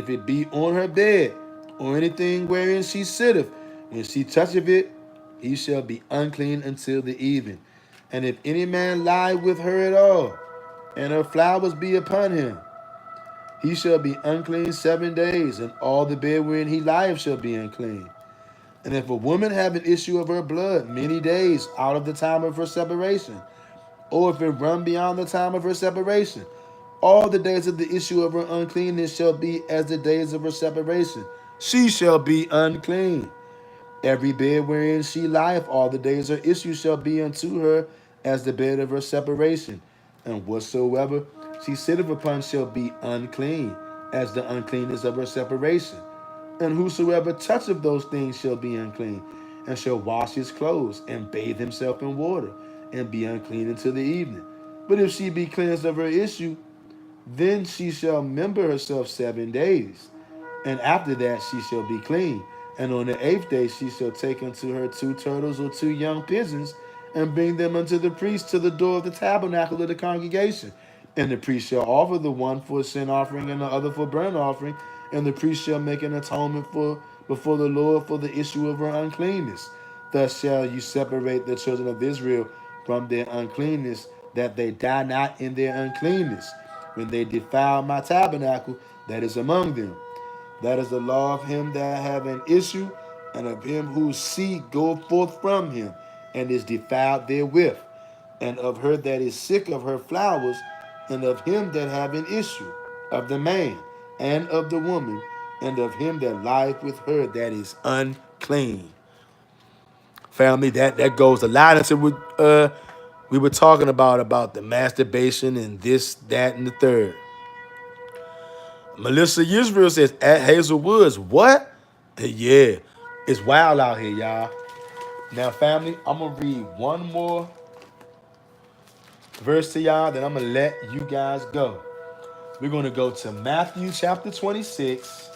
it be on her bed, or anything wherein she sitteth, when she toucheth it, he shall be unclean until the even. And if any man lie with her at all, and her flowers be upon him, he shall be unclean 7 days, and all the bed wherein he lieth shall be unclean. And if a woman have an issue of her blood many days out of the time of her separation, or if it run beyond the time of her separation, all the days of the issue of her uncleanness shall be as the days of her separation. She shall be unclean. Every bed wherein she lieth all the days her issue shall be unto her as the bed of her separation. And whatsoever she sitteth upon shall be unclean, as the uncleanness of her separation. And whosoever toucheth those things shall be unclean, and shall wash his clothes, and bathe himself in water, and be unclean until the evening. But if she be cleansed of her issue, then she shall member herself 7 days, and after that she shall be clean. And on the 8th day she shall take unto her 2 turtles or 2 young pigeons, and bring them unto the priest to the door of the tabernacle of the congregation. And the priest shall offer the one for a sin offering, and the other for burnt offering. And the priest shall make an atonement before the Lord for the issue of her uncleanness. Thus shall you separate the children of Israel from their uncleanness, that they die not in their uncleanness, when they defile my tabernacle that is among them. That is the law of him that have an issue, and of him whose seed goeth forth from him, and is defiled therewith, and of her that is sick of her flowers, and of him that have an issue, of the man, and of the woman, and of him that lieth with her that is unclean. Family, that goes a lot into what we were talking about the masturbation and this, that, and the third. Melissa Israel says, at Hazel Woods, what? Yeah, it's wild out here, y'all. Now, family, I'm going to read one more verse to y'all, then I'm going to let you guys go. We're going to go to Matthew chapter 26.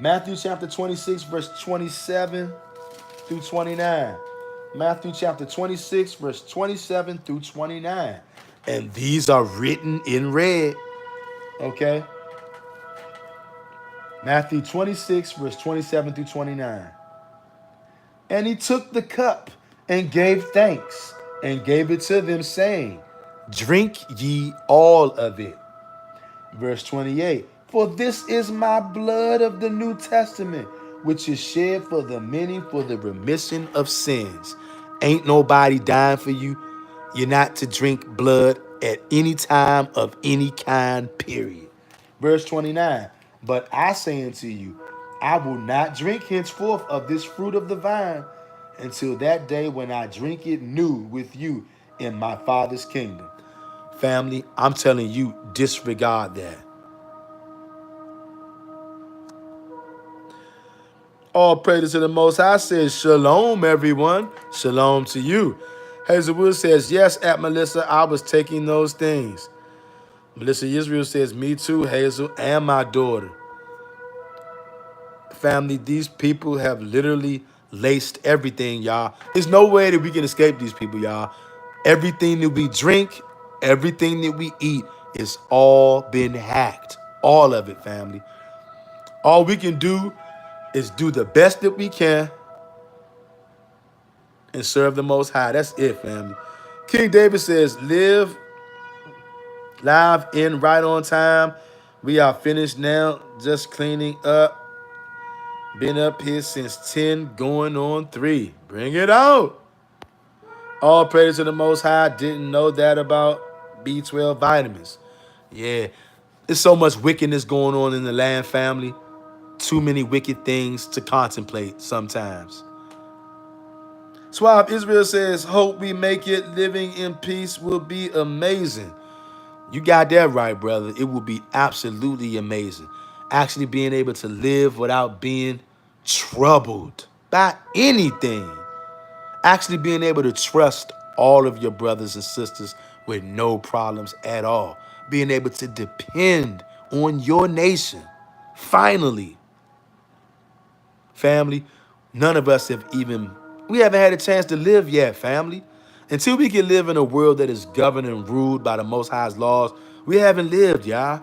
Matthew chapter 26, verse 27 through 29. Matthew chapter 26, verse 27 through 29. And these are written in red. Okay? Matthew 26, verse 27 through 29. And he took the cup and gave thanks and gave it to them, saying, drink ye all of it. Verse 28. For this is my blood of the New Testament, which is shed for the many for the remission of sins. Ain't nobody dying for you. You're not to drink blood at any time of any kind, period. Verse 29. But I say unto you, I will not drink henceforth of this fruit of the vine until that day when I drink it new with you in my Father's kingdom. Family, I'm telling you, disregard that. All praise to the Most High says, shalom, everyone. Shalom to you. Hazelwood says, yes, at Melissa, I was taking those things. Melissa Israel says, me too, Hazel, and my daughter. Family, these people have literally laced everything, y'all. There's no way that we can escape these people, y'all. Everything that we drink, everything that we eat is all been hacked. All of it, family. All we can do is do the best that we can and serve the Most High. That's it, family. King David says, live in right on time. We are finished now, just cleaning up. Been up here since 10, going on 3. Bring it out. All praise to the Most High. Didn't know that about B12 vitamins. Yeah, there's so much wickedness going on in the land, family. Too many wicked things to contemplate sometimes. Swab Israel says, hope we make it. Living in peace will be amazing. You got that right, brother. It will be absolutely amazing. Actually being able to live without being troubled by anything. Actually being able to trust all of your brothers and sisters with no problems at all. Being able to depend on your nation. Finally. Family, none of us we haven't had a chance to live yet, family. Until we can live in a world that is governed and ruled by the Most High's laws, we haven't lived, y'all.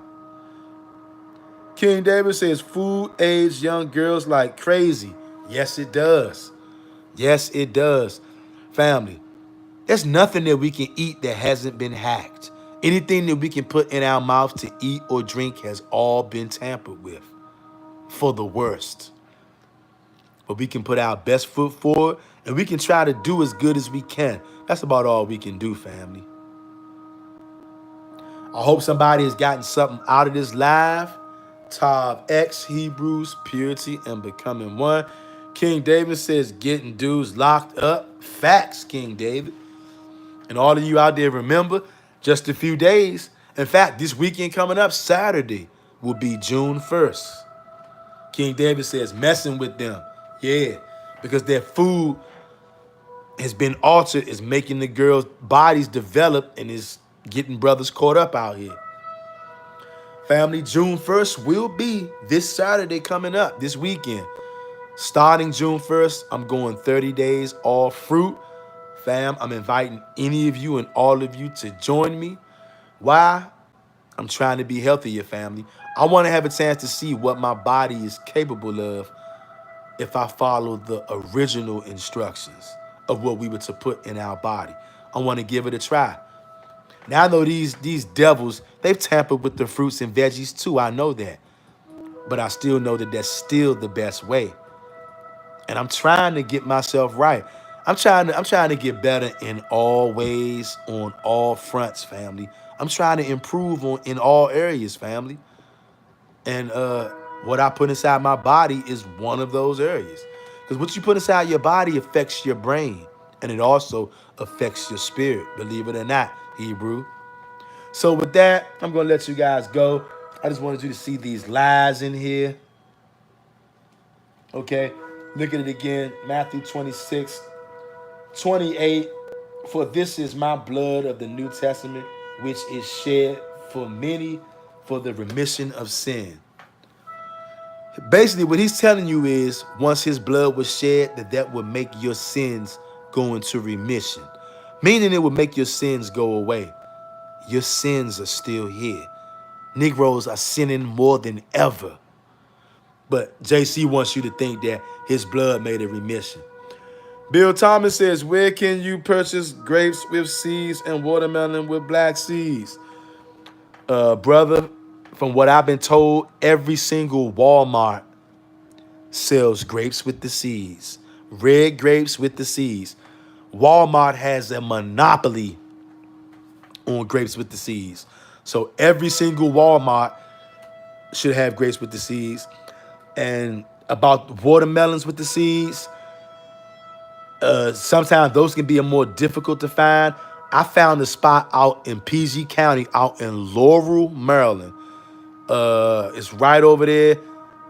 King David says, food aids young girls like crazy. Yes, it does. Yes, it does. Family, there's nothing that we can eat that hasn't been hacked. Anything that we can put in our mouth to eat or drink has all been tampered with for the worst. But we can put our best foot forward and we can try to do as good as we can. That's about all we can do, family. I hope somebody has gotten something out of this live. Tav X, Hebrews, purity, and becoming one. King David says, getting dudes locked up. Facts, King David. And all of you out there, remember, just a few days. In fact, this weekend coming up, Saturday, will be June 1st. King David says, messing with them. Yeah, because their food has been altered, is making the girls' bodies develop, and is getting brothers caught up out here. Family, June 1st will be this Saturday coming up, this weekend. Starting June 1st, I'm going 30 days all fruit. Fam, I'm inviting any of you and all of you to join me. Why? I'm trying to be healthier, family. I want to have a chance to see what my body is capable of if I follow the original instructions. of what we were to put in our body. I want to give it a try. Now I know these devils, they've tampered with the fruits and veggies too. I know that. But I still know that that's still the best way. And I'm trying to get myself right. I'm trying to get better in all ways, on all fronts, family. I'm trying to improve in all areas, family. And what I put inside my body is one of those areas. Because what you put inside your body affects your brain. And it also affects your spirit, believe it or not, Hebrew. So with that, I'm going to let you guys go. I just wanted you to see these lies in here. Okay, look at it again. Matthew 26:28. For this is my blood of the New Testament, which is shed for many for the remission of sin. Basically, what he's telling you is once his blood was shed, that would make your sins go into remission. Meaning it would make your sins go away. Your sins are still here. Negroes are sinning more than ever. But JC wants you to think that his blood made a remission. Bill Thomas says, where can you purchase grapes with seeds and watermelon with black seeds? Brother, from what I've been told, every single Walmart sells grapes with the seeds. Red grapes with the seeds. Walmart has a monopoly on grapes with the seeds. So every single Walmart should have grapes with the seeds. And about watermelons with the seeds, sometimes those can be more difficult to find. I found a spot out in PG County, out in Laurel, Maryland. It's right over there.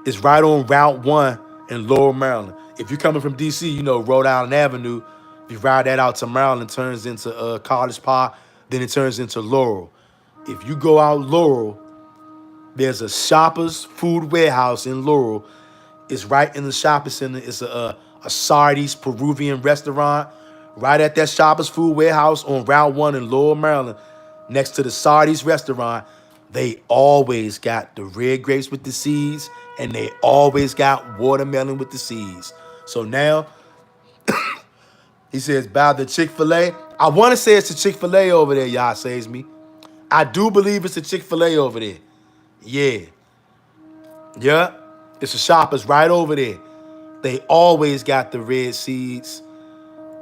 It's right on Route 1 in Laurel, Maryland. If you're coming from DC, you know Rhode Island Avenue. If you ride that out to Maryland, it turns into College Park. Then it turns into Laurel. If you go out Laurel, there's a Shoppers Food Warehouse in Laurel. It's right in the shopping center. It's a Sardi's Peruvian restaurant right at that Shoppers Food Warehouse on Route 1 in Laurel, Maryland, next to the Sardi's restaurant. They always got the red grapes with the seeds, and they always got watermelon with the seeds. So now, he says, by the Chick-fil-A. I want to say it's the Chick-fil-A over there, y'all says me. I do believe it's the Chick-fil-A over there. Yeah. Yeah. It's the Shoppers right over there. They always got the red seeds,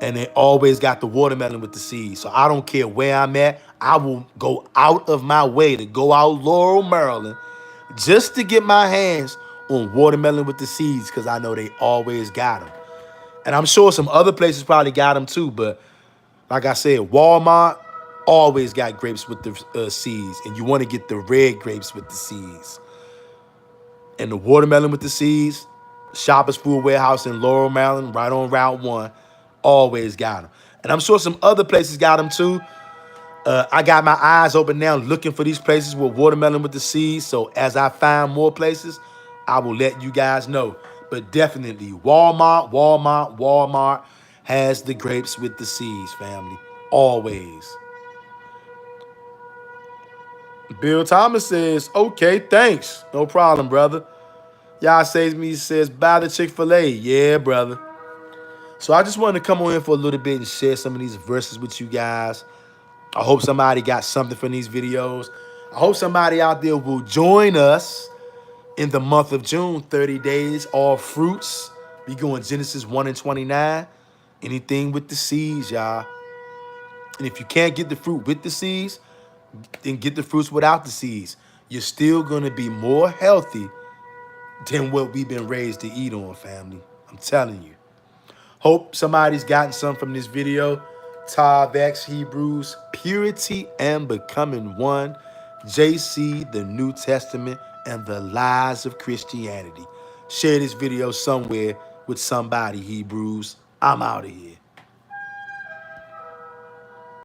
and they always got the watermelon with the seeds. So I don't care where I'm at. I will go out of my way to go out Laurel, Maryland, just to get my hands on watermelon with the seeds, because I know they always got them. And I'm sure some other places probably got them too, but like I said, Walmart always got grapes with the seeds, and you want to get the red grapes with the seeds. And the watermelon with the seeds, Shoppers Food Warehouse in Laurel, Maryland, right on Route 1, always got them. And I'm sure some other places got them too. I got my eyes open now looking for these places with watermelon with the seeds. So as I find more places, I will let you guys know. But definitely Walmart has the grapes with the seeds, family. Always. Bill Thomas says, okay, thanks. No problem, brother. Y'all says me, says, buy the Chick-fil-A. Yeah, brother. So I just wanted to come on here for a little bit and share some of these verses with you guys. I hope somebody got something from these videos. I hope somebody out there will join us in the month of June, 30 days, all fruits. We going Genesis 1 and 29. Anything with the seeds, y'all. And if you can't get the fruit with the seeds, then get the fruits without the seeds. You're still going to be more healthy than what we've been raised to eat on, family. I'm telling you. Hope somebody's gotten some from this video. Tav X, Hebrews, purity and becoming one. JC, the New Testament, and the lies of Christianity. Share this video somewhere with somebody, Hebrews. I'm out of here.